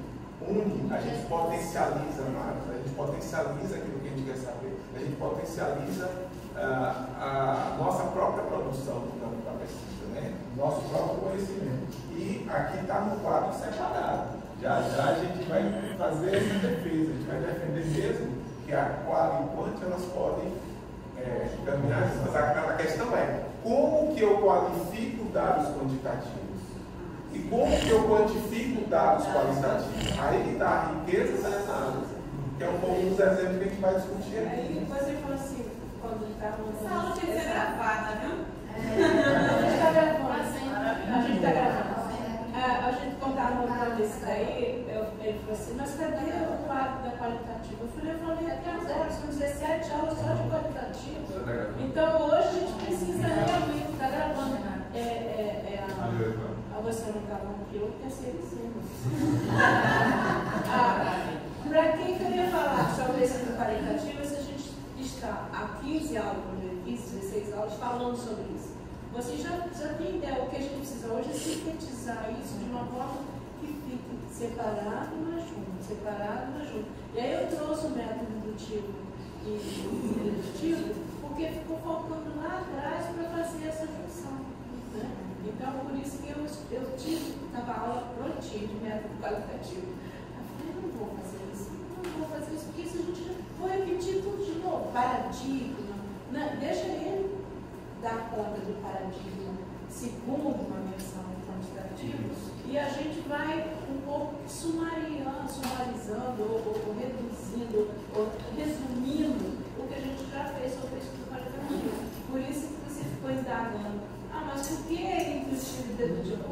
une, a gente potencializa mais, a gente potencializa aquilo que a gente quer saber, a gente potencializa a nossa própria produção da pesquisa, né? Nosso próprio conhecimento. E aqui está no quadro separado. Já a gente vai fazer essa defesa, a gente vai defender mesmo que a qual e o quanto elas podem caminhar. Mas a questão é, como que eu qualifico dados quantitativos? E como que eu quantifico dados qualitativos? Aí que está a riqueza da análise, que é um pouco dos exemplos que a gente vai discutir aqui. Aí depois ele falou assim, quando ele estava Essa aula tem que ser gravada, viu? A gente está gravando. A gente está gravando. A gente contava uma vez isso daí, ele falou assim, mas cadê o quadro da qualitativa? Eu falei até agora, são 17 aulas só de qualitativa. Então hoje a gente precisa realmente estar gravando. Você não estava aqui, eu terceirizei. Para quem queria falar sobre esse qualitativo, se a gente está há 15 aulas, 15, 16 aulas, falando sobre isso. Você já tem ideia, o que a gente precisa hoje é sintetizar isso de uma forma que fique separado, mas junto. E aí eu trouxe o método indutivo e dedutivo, porque ficou faltando lá atrás para fazer essa junção. Né? Então, por isso que eu tive a aula prontinha de método qualitativo. Eu falei, não vou fazer isso, porque isso a gente já foi repetir tudo de novo. Paradigma, né? Deixa ele dar conta do paradigma segundo uma menção quantitativa e a gente vai um pouco sumarizando, ou reduzindo, ou resumindo o que a gente já fez sobre o estudo qualitativo. Por isso que você ficou indagando. Mas por que inclusive dedutivo?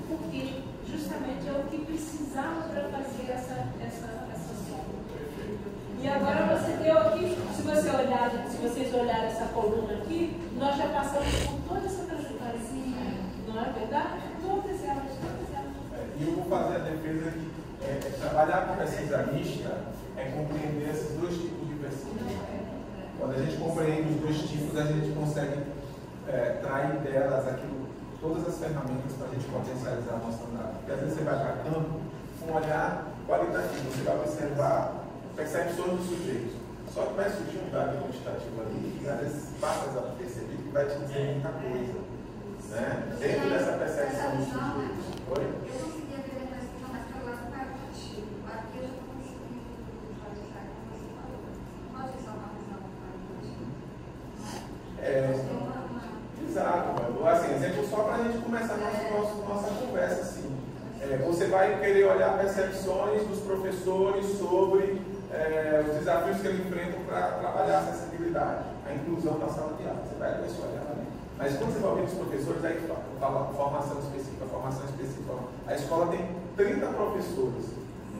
Porque justamente é o que precisava para fazer essa soma. E agora você deu aqui, se vocês olharem essa coluna aqui, nós já passamos por toda essa trajetória. Não é verdade? Todas elas. E eu vou fazer a defesa que trabalhar com pesquisa mista é compreender esses dois tipos de pesquisa. Quando a gente compreende os dois tipos, a gente consegue trair delas todas as ferramentas para a gente potencializar a nossa análise. Porque às vezes você vai para campo com um olhar qualitativo, você vai observar percepções dos sujeitos. Só que vai surgir um dado quantitativo ali que às vezes passa desapercebido que vai te dizer muita coisa. Né? Dentro dessa percepção dos sujeitos. Oi? Eu conseguia ver mais pelo lado qualitativo. Aqui eu já estou conseguindo visualizar como você falou. Não pode só uma visão qualitativa. Exato, assim, exemplo só para a gente começar a nossa conversa. Assim. Você vai querer olhar percepções dos professores sobre os desafios que eles enfrentam para trabalhar a acessibilidade, a inclusão na sala de aula. Você vai ter esse olhar também. Mas quando você vai ouvir os professores, aí fala formação específica. A escola tem 30 professores,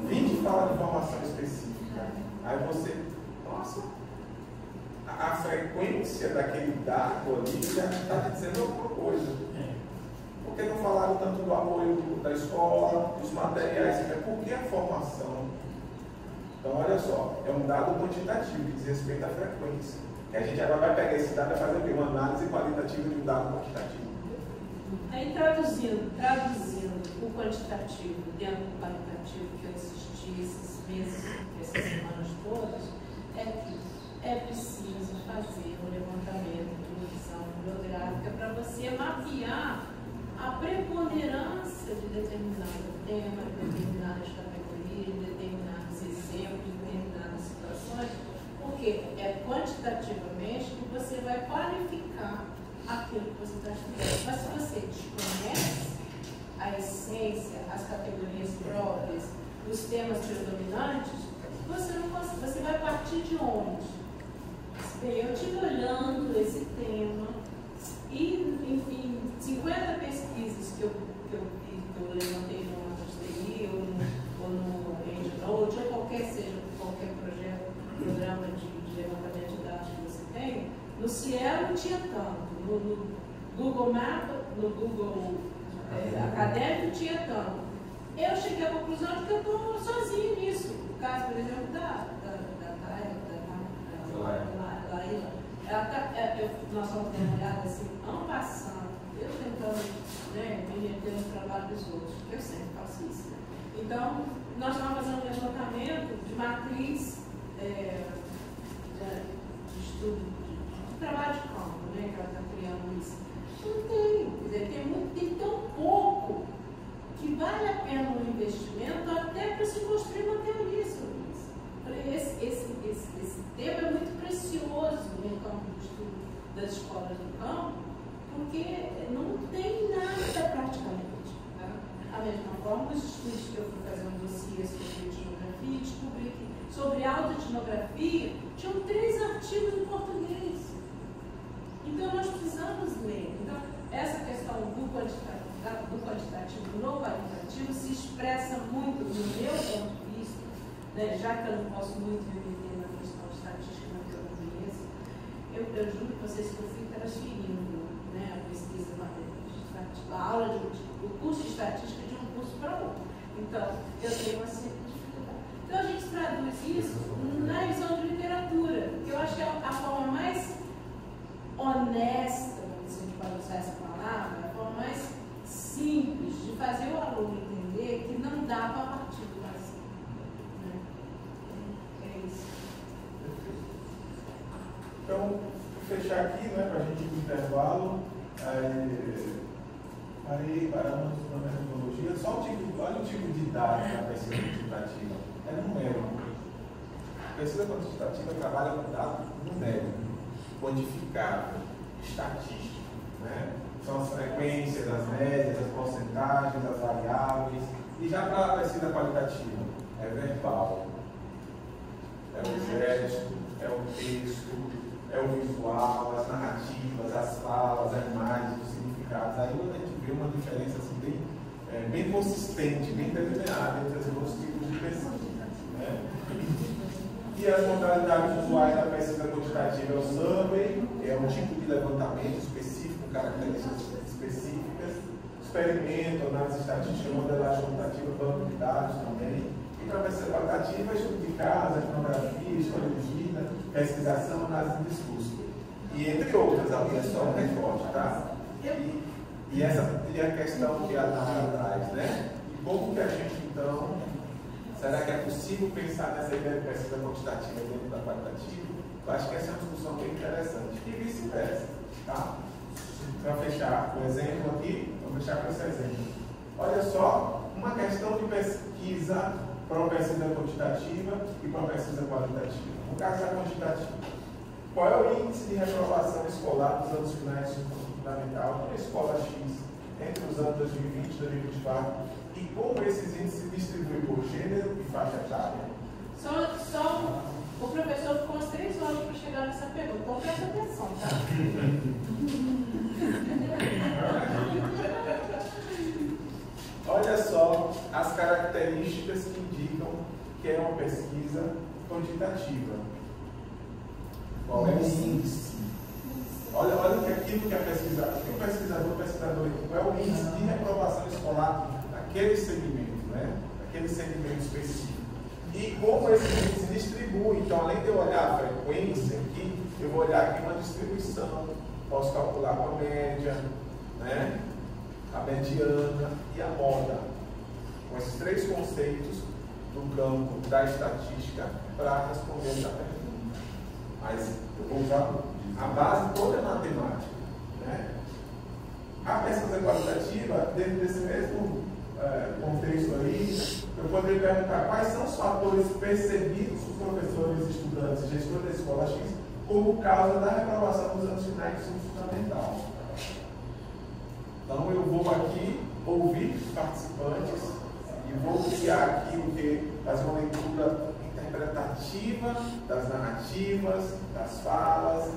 20 falam de formação específica. Aí você, nossa, a frequência daquele dado ali já está te dizendo alguma coisa. Por que não falaram tanto do apoio da escola, dos materiais? Por que a formação? Então, olha só, é um dado quantitativo que diz respeito à frequência. E a gente agora vai pegar esse dado e fazer o quê? Uma análise qualitativa de um dado quantitativo. Aí, traduzindo o quantitativo dentro do qualitativo que eu assisti esses meses, essas semanas todas, é que é preciso fazer um levantamento de uma visão bibliográfica para você mapear a preponderância de determinado tema, de determinadas categorias, de determinados exemplos, de determinadas situações, porque é quantitativamente que você vai qualificar aquilo que você está estudando. Mas se você desconhece a essência, as categorias próprias, os temas predominantes, você vai partir de onde? Bem, eu estive olhando esse tema e em 50 pesquisas que eu levantei no ASTI ou no EndNote, ou qualquer programa de levantamento de dados que você tem, no Cielo tinha tanto, no Google Maps, no Google Acadêmico tinha tanto. Eu cheguei à conclusão de que eu estou sozinha nisso. O caso, por exemplo, da Laila. Nós vamos ter uma olhada assim, ano passado, eu tentando me meter no trabalho dos outros, eu sempre faço isso. Então, nós vamos fazer um levantamento de matriz de estudo, de trabalho de campo, que ela está criando isso. Não tem, quer dizer, tem tão pouco que vale a pena um investimento até para se construir uma teoria sobre isso. Esse tema é muito precioso no campo de estudo das escolas do campo, porque não tem nada praticamente. Tá? Da mesma forma, os estudos que eu fui fazer um dossiê sobre etnografia, descobri que sobre autoetnografia tinham 3 artigos em português. Então, nós precisamos ler. Então, essa questão do quantitativo no qualitativo se expressa muito no meu ponto de vista, já que eu não posso muito me meter na questão estatística, que eu não conheço. Eu juro que vocês que eu fui transferindo a pesquisa estatística, a aula o curso de estatística de um curso para outro. Então, eu tenho uma certa dificuldade. Então, a gente traduz isso na visão de literatura, que eu acho que é a forma mais honesta, se a gente pode usar essa palavra, a forma mais simples de fazer o aluno entender que não dá para partir do vazio. É isso. Então, vou fechar aqui, para a gente ir para o intervalo. Paramos na metodologia. Olha o tipo de dados da pesquisa quantitativa. É numérico. A pesquisa quantitativa trabalha com dados numéricos, quantificável, estatístico. São as frequências, as médias, as porcentagens, as variáveis. E já para a pesquisa qualitativa, é verbal, é o gesto, é o texto, é o visual, as narrativas, as falas, as imagens, o significado. sofisticados. Aí a gente vê uma diferença assim, bem consistente, bem delineada entre os dois tipos de pesquisa. Né? E as modalidades usuais da pesquisa quantitativa é o survey, é um tipo de levantamento específico, com características específicas, experimento, análise estatística, modelagem quantitativa, banco de dados também. E para a pesquisa qualitativa, estudo de caso, etnografia, história de vida, pesquisação, análise de discurso. E entre outras, ali é só um recorte, tá? E a questão que a Nara traz, né? E como que a gente, então, será que é possível pensar nessa ideia de pesquisa quantitativa dentro da qualitativa? Eu acho que essa é uma discussão bem interessante. E vice-versa, tá? Para fechar o exemplo aqui, vamos fechar com esse exemplo. Olha só, uma questão de pesquisa para uma pesquisa quantitativa e para uma pesquisa qualitativa. No caso da quantitativa, qual é o índice de reprovação escolar dos anos finais do ensino fundamental na escola X entre os anos 2020 e 2024 e como esses índices se distribuem por gênero e faixa etária? Só o professor ficou umas 3 horas para chegar nessa pergunta. Então presta atenção, tá? Olha só as características que indicam que é uma pesquisa quantitativa. Qual é o índice? Olha aquilo que a pesquisadora, qual é o índice de reprovação escolar daquele segmento, né? Daquele segmento específico. E como esse índice se distribui. Então, além de eu olhar a frequência aqui, eu vou olhar aqui uma distribuição. Posso calcular com a média, né? A mediana e a moda. Com esses 3 conceitos do campo da estatística para responder essa pergunta. Mas eu vou usar a base toda é matemática. Né? A pesquisa qualitativa, dentro desse mesmo contexto aí, eu poderia perguntar quais são os fatores percebidos por professores, estudantes e gestores da escola X como causa da reprovação dos anos finais do ensino fundamental. Então eu vou aqui ouvir os participantes e vou criar aqui o que? Fazer uma leitura interpretativa das narrativas, das falas,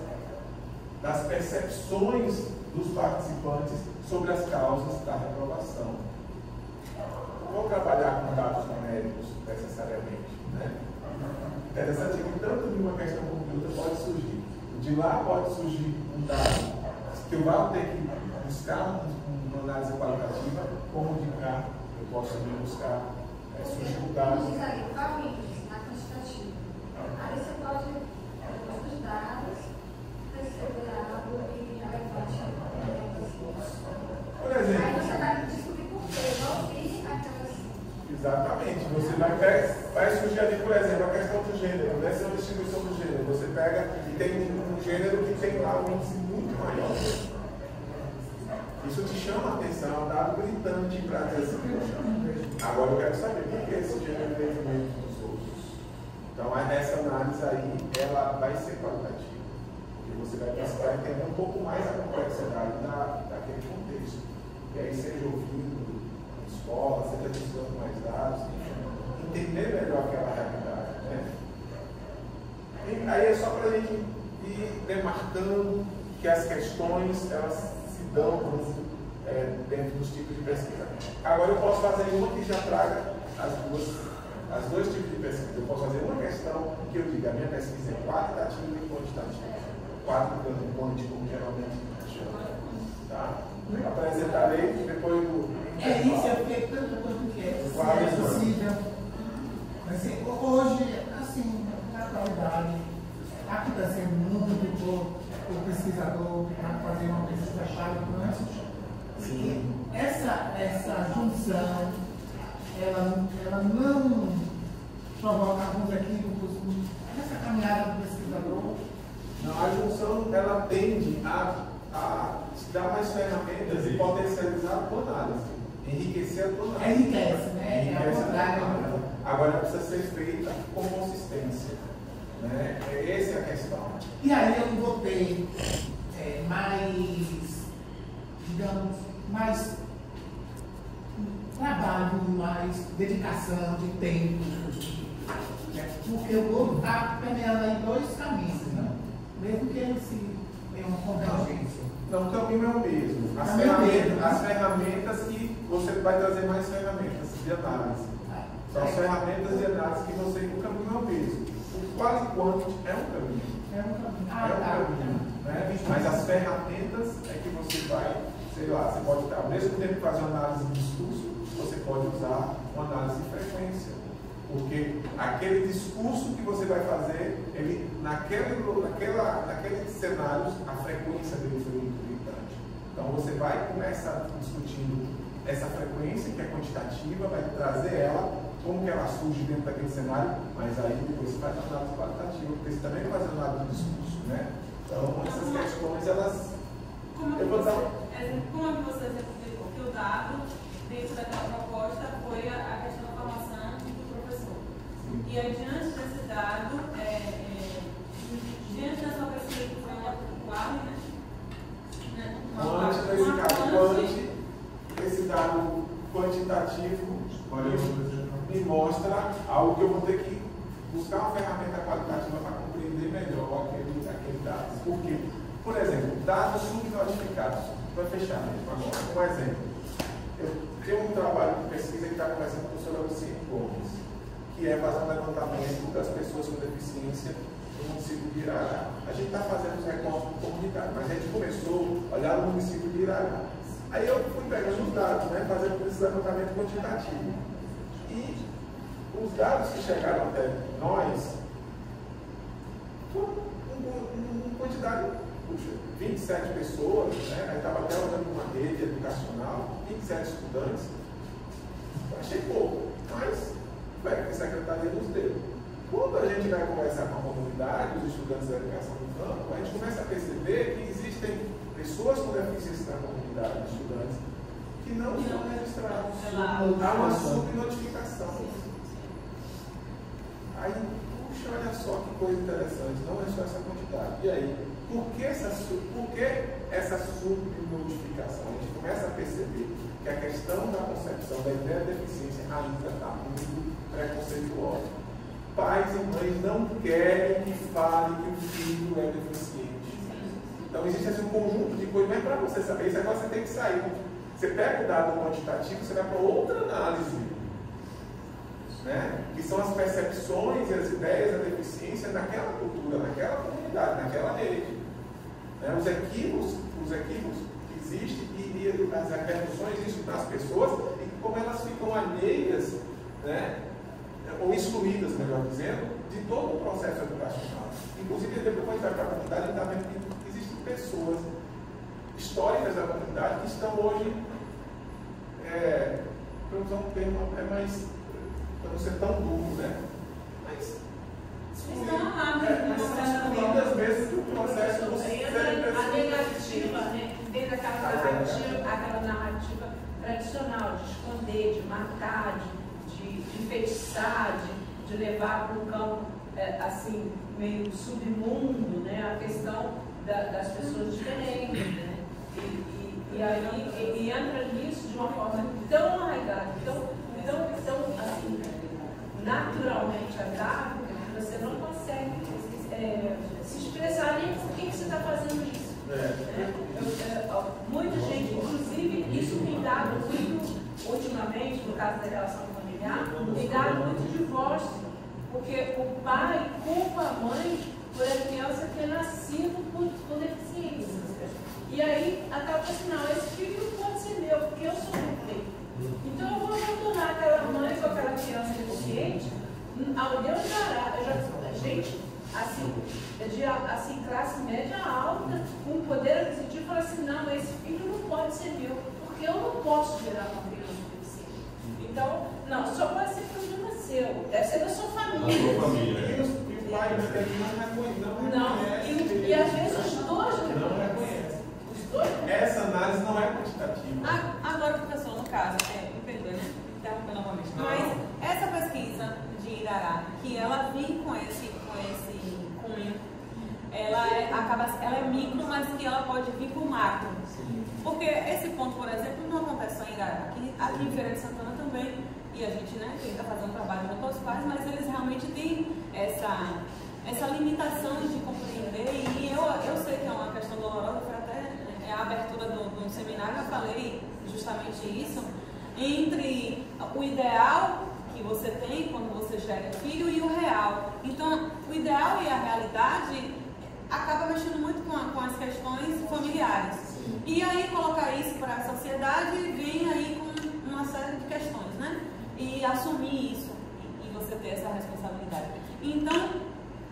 das percepções dos participantes sobre as causas da reprovação. Não vou trabalhar com dados numéricos necessariamente, né? Interessante que tanto de uma questão como de outra pode surgir. De lá pode surgir um dado que eu vou ter que buscar uma análise qualitativa, como de cá eu posso também buscar surgir um dado. Diz ali, qual o índice na quantitativa? Aí você pode, depois dos dados, perceber algo que já vai partir. Por exemplo. Aí você vai descobrir por quê, não vi aquelas. Exatamente. Você vai surgir ali, por exemplo, a questão do gênero, né? Essa é uma distribuição do gênero. Você pega e tem um gênero que tem lá um índice muito maior. Isso te chama a atenção, é um dado gritante para dizer assim, agora eu quero saber por que esse gênero tem menos dos outros. Então, essa análise aí, ela vai ser qualitativa. Porque você vai precisar entender um pouco mais a complexidade daquele contexto. E aí, seja ouvindo na escola, seja buscando mais dados, enfim, entender melhor aquela realidade. Né? E aí é só para a gente ir demarcando que as questões, elas dão dentro dos tipos de pesquisa. Agora eu posso fazer uma que já traga as dois tipos de pesquisa. Eu posso fazer uma questão que eu diga, a minha pesquisa é qualitativa e quantitativa. Quantitativa, como geralmente chama. Tá? Apresentarei depois do. Isso, eu fiquei perguntando o que é possível. Assim, hoje, assim, na atualidade, aqui está sendo muito pouco o pesquisador para fazer uma pesquisa-chave quântica. E essa junção, ela não provoca alguns equívocos nessa caminhada do pesquisador. Não, a junção, ela tende a dar mais ferramentas e potencializar a tua análise, enriquecer a tua análise. Enriquece, né? Enriquece a tua análise. Agora precisa ser feita com consistência. Né? Essa é a questão. E aí eu vou ter mais, digamos, mais trabalho, mais dedicação de tempo, né? Porque eu vou estar permeando aí 2 caminhos, né? Mesmo que tem uma convergência? Não, o caminho é o mesmo. As ferramentas que você vai trazer mais ferramentas de análise. São as ferramentas de análise que você. O caminho é o mesmo. O qual e quanto é um caminho. É um caminho. É um caminho. Né? Mas as ferramentas é que você vai, sei lá, você pode, ao mesmo tempo que fazer uma análise de discurso, você pode usar uma análise de frequência. Porque aquele discurso que você vai fazer, ele, naqueles cenários, a frequência dele foi muito importante. Então você vai começar discutindo essa frequência, que é quantitativa, vai trazer ela, como que ela surge dentro daquele cenário, mas aí depois você faz a análise qualitativa, porque você também vai fazer análise do discurso, né? Então essas questões, elas... Como é que você exemplificou que o dado, dentro daquela proposta, foi a questão da formação do professor? E aí, diante desse dado, diante dessa pesquisa que foi uma quali, né? Esse dado quantitativo me mostra algo que eu vou ter que buscar uma ferramenta qualitativa para compreender melhor aquele dado. Por quê? Por exemplo, dados subnotificados. Vai fechar mesmo agora. Um exemplo. Eu tenho um trabalho de pesquisa que está conversando com o professor Luciano Gomes, que é fazer um levantamento das pessoas com deficiência no município de Irará. A gente está fazendo os recortes comunitários, mas a gente começou a olhar o município de Irará. Aí eu fui pegando os dados, né, fazendo esse levantamento quantitativo. E os dados que chegaram até nós foram uma quantidade, puxa, 27 pessoas, né, aí estava até olhando uma rede educacional, 27 estudantes. Eu achei pouco, mas foi que a secretaria nos deu. Quando a gente vai conversar com a comunidade, os estudantes da educação do campo, a gente começa a perceber que existem pessoas com deficiência na comunidade, estudantes, que não são registrados. Há uma subnotificação. Aí, puxa, olha só que coisa interessante, não é só essa quantidade. E aí, por que essa subnotificação? A gente começa a perceber que a questão da concepção da ideia de deficiência ainda está muito preconceituosa. Pais e mães não querem que fale que o filho é deficiente. Então existe assim, um conjunto de coisas, mas para você saber isso, agora você tem que sair. Você pega o dado quantitativo, você vai para outra análise, né? Que são as percepções e as ideias da deficiência naquela cultura, naquela comunidade, naquela rede. Né? Os equívocos que existem e as repercussões existem nas pessoas e como elas ficam alheias, né? Ou excluídas, melhor dizendo, de todo o processo educacional. Inclusive, depois que a gente vai para a comunidade, a gente está vendo que existem pessoas históricas da comunidade que estão hoje, para usar um termo mais, para não ser tão duro, né? Mas excluídas mesmo do processo do a negativa, né? Desde aquela narrativa tradicional de esconder, de marcar, de enfeitiçar, de levar para um campo assim, meio submundo, né? A questão das pessoas diferentes, né? E aí entra nisso de uma forma tão arraigada, tão assim, naturalmente agradável, que você não consegue se expressar nem por que você está fazendo isso. Muita gente, inclusive, isso tem dado muito, ultimamente, no caso da relação familiar, tem dado muito divórcio, porque o pai culpa a mãe por a criança ter nascido com deficiência. E aí acaba assim, não, esse filho não pode ser meu, porque eu sou perfeito. Então eu vou abandonar aquela mãe com aquela criança deficiente, ao Deus dará. Gente, assim, classe média alta, com poder aquisitivo, fala assim, não, esse filho não pode ser meu, porque eu não posso gerar uma criança deficiente. Então, não, só pode ser problema seu, deve ser da sua família. Da sua família. E o pai não reconhece. E às vezes os dois não reconhecem. Essa análise não é quantitativa. Agora, professor, no caso, me perdoe, né? Interromper novamente. Mas essa pesquisa de Irará, que ela vem com esse cunho, ela é micro, mas que ela pode vir com macro. Porque esse ponto, por exemplo, não acontece só em Irará. Aqui em Feira de Santana também, e a gente, né, tenta fazer um trabalho junto aos pais, mas eles realmente têm essa limitação de compreender, e eu sei que é uma questão dolorosa, foi até a abertura do seminário, eu falei justamente isso, entre o ideal que você tem quando você gera filho e o real. Então, o ideal e a realidade acaba mexendo muito com as questões familiares. E aí, colocar isso para a sociedade vem aí com uma série de questões, né? E assumir isso, e você ter essa responsabilidade. Então,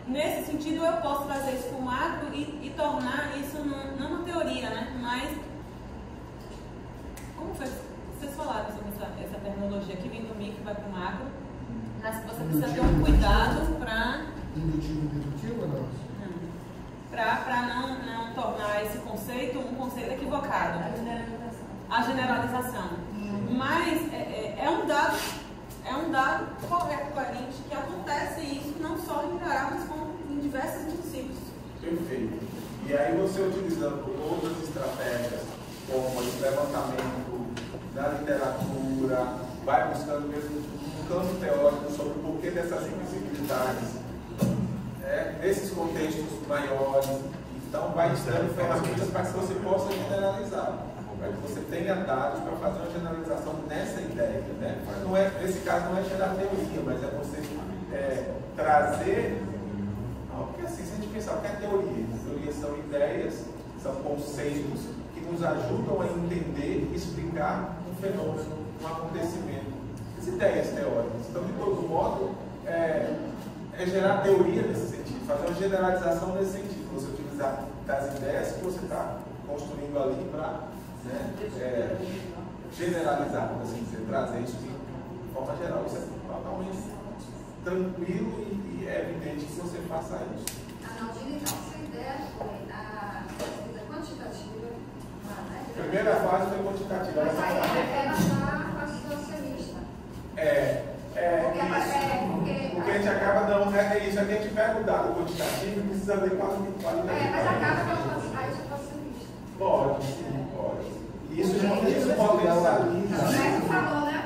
nesse sentido, eu posso trazer isso para o macro e tornar isso não uma teoria, né? Mas, como foi? Vocês falaram sobre essa terminologia que vem do micro e vai para o macro, mas você precisa ter um cuidado para... Indutivo e dedutivo ou não? Para não tornar esse conceito um conceito equivocado. A generalização. Mas é um dado correto, coerente, que acontece isso não só em Irará, mas como em diversos municípios. Perfeito. E aí você utilizando outras estratégias, como esse levantamento da literatura, vai buscando mesmo um campo teórico sobre o porquê dessas invisibilidades, nesses contextos maiores. Então vai te dando ferramentas para que você possa generalizar, para que você tenha dados para fazer uma generalização nessa ideia, né? Não é, nesse caso não é gerar teoria, mas é você trazer, porque assim, se a gente pensar o que é teoria, teorias são ideias, são conceitos que nos ajudam a entender e explicar um fenômeno, um acontecimento. As ideias teóricas. Então, de todo modo, é gerar teoria nesse sentido, fazer uma generalização nesse sentido, você utilizar das ideias que você está construindo ali para generalizar, assim dizer, trazer isso de forma geral. Isso é totalmente tranquilo e é evidente que você faça isso. Analdina, então, sua ideia foi a pesquisa quantitativa. A primeira fase foi quantitativa. Mas aí ela está com a socialista. Porque a gente acaba, não, é isso, a gente pega o dado quantitativo e precisa ver qualidade. Mas acaba com a socialista. Pode, sim, pode. Isso potencializa. Mas tu falou, né?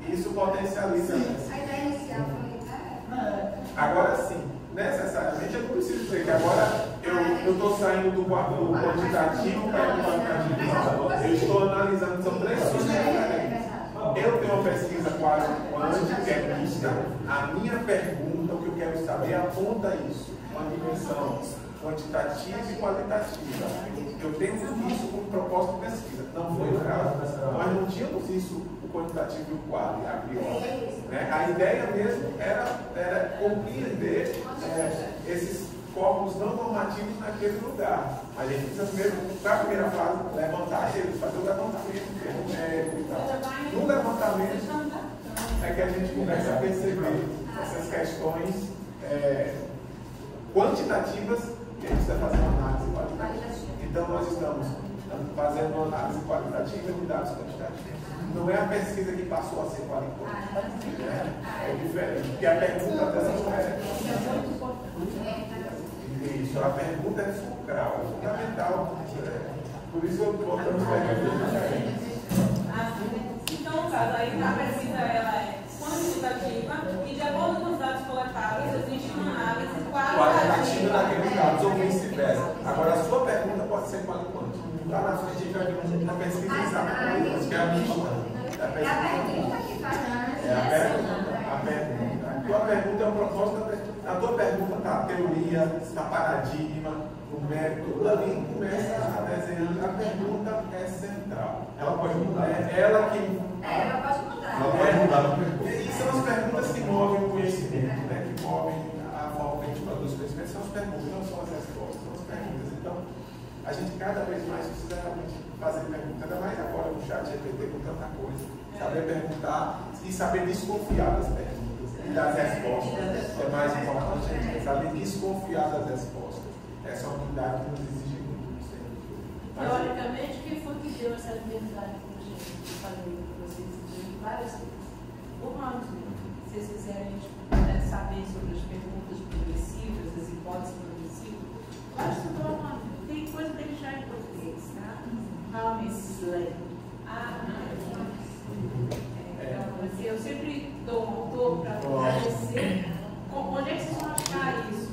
Isso potencializa. A ideia inicial foi. Agora sim, necessariamente eu não preciso dizer que agora eu estou saindo do quantitativo para o qualitativo. Eu estou analisando, são três coisas diferentes. Eu tenho uma pesquisa quase que é mista. A minha pergunta, o que eu quero saber, aponta isso. Uma dimensão quantitativa e qualitativa. Eu tenho isso como propósito de pesquisa. Não foi o caso. Nós não tínhamos isso, o quantitativo e o quali, a priori. Né? A ideia mesmo era compreender esses corpos não normativos naquele lugar. A gente precisa primeiro, para a primeira fase, levantar eles, fazer o levantamento médico e tal. No levantamento é que a gente começa a perceber essas questões quantitativas que a gente precisa fazer uma análise qualitativa. Então nós estamos fazendo uma análise qualitativa de dados quantitativos. Não é a pesquisa que passou a ser qualitativa. É diferente, porque a pergunta dela não é. Isso, a pergunta é fulcral, é fundamental. Por isso eu estou botando perguntas diferentes. Então, no caso, aí a pesquisa ela é quantitativa e de acordo com os dados coletados, existe uma análise qualitativa daqueles dados, ou vice-versa. Agora, a sua pergunta pode ser qualitativa. Lá na frente, a gente vai uma pesquisa exata, que é a mista. É a pergunta que faz a pergunta. A tua pergunta é uma proposta. Na tua pergunta está a teoria, está paradigma, o método, tudo ali começa a desenhar. A pergunta é central. Ela pode mudar. Ela pode mudar. E são as perguntas que movem o conhecimento, né? Que movem a forma que a gente produz conhecimento. São as perguntas, não são as respostas, são as perguntas. Então, a gente cada vez mais precisa realmente fazer perguntas. Ainda mais agora no chat GPT com tanta coisa. Saber perguntar e saber desconfiar das perguntas. E das respostas. É mais importante a gente saber desconfiar das respostas. Essa é uma habilidade que nos exige muito. Teoricamente, quem foi que deu essa habilidade para a gente? Eu falei para vocês várias vezes. O Ronald, se vocês quiserem saber sobre as perguntas progressivas, as hipóteses progressivas, vai estudar o Ronald. Tem coisa para deixar em português, tá? Rames Slay. Eu sempre dou um autor para esclarecer onde é que vocês vão achar isso.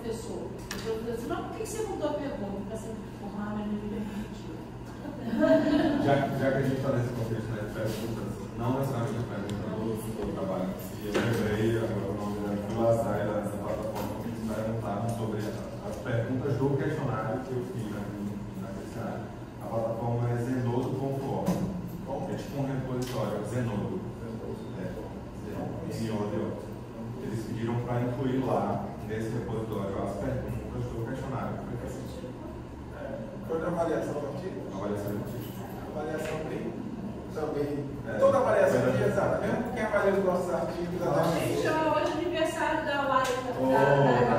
professor. O professor diz assim, mas por que você mudou a pergunta? Fica assim, porra, mas não me permitiu. Já que a gente está nesse contexto, né, de perguntas, não necessariamente perguntas do trabalho, se eu lembrei agora o nome da Lazar da plataforma que eles perguntaram sobre as perguntas do questionário que eu fiz na questionário. A plataforma é Zenodo Conforme. É tipo um repositório, Zenodo. Eles pediram para incluir lá, nesse repositório, as perguntas do questionário. Foi da avaliação do artigo? Avaliação do artigo. Avaliação também. Toda avaliação é exata, mesmo quem avalia os nossos artigos. Gente, hoje é aniversário da Laia.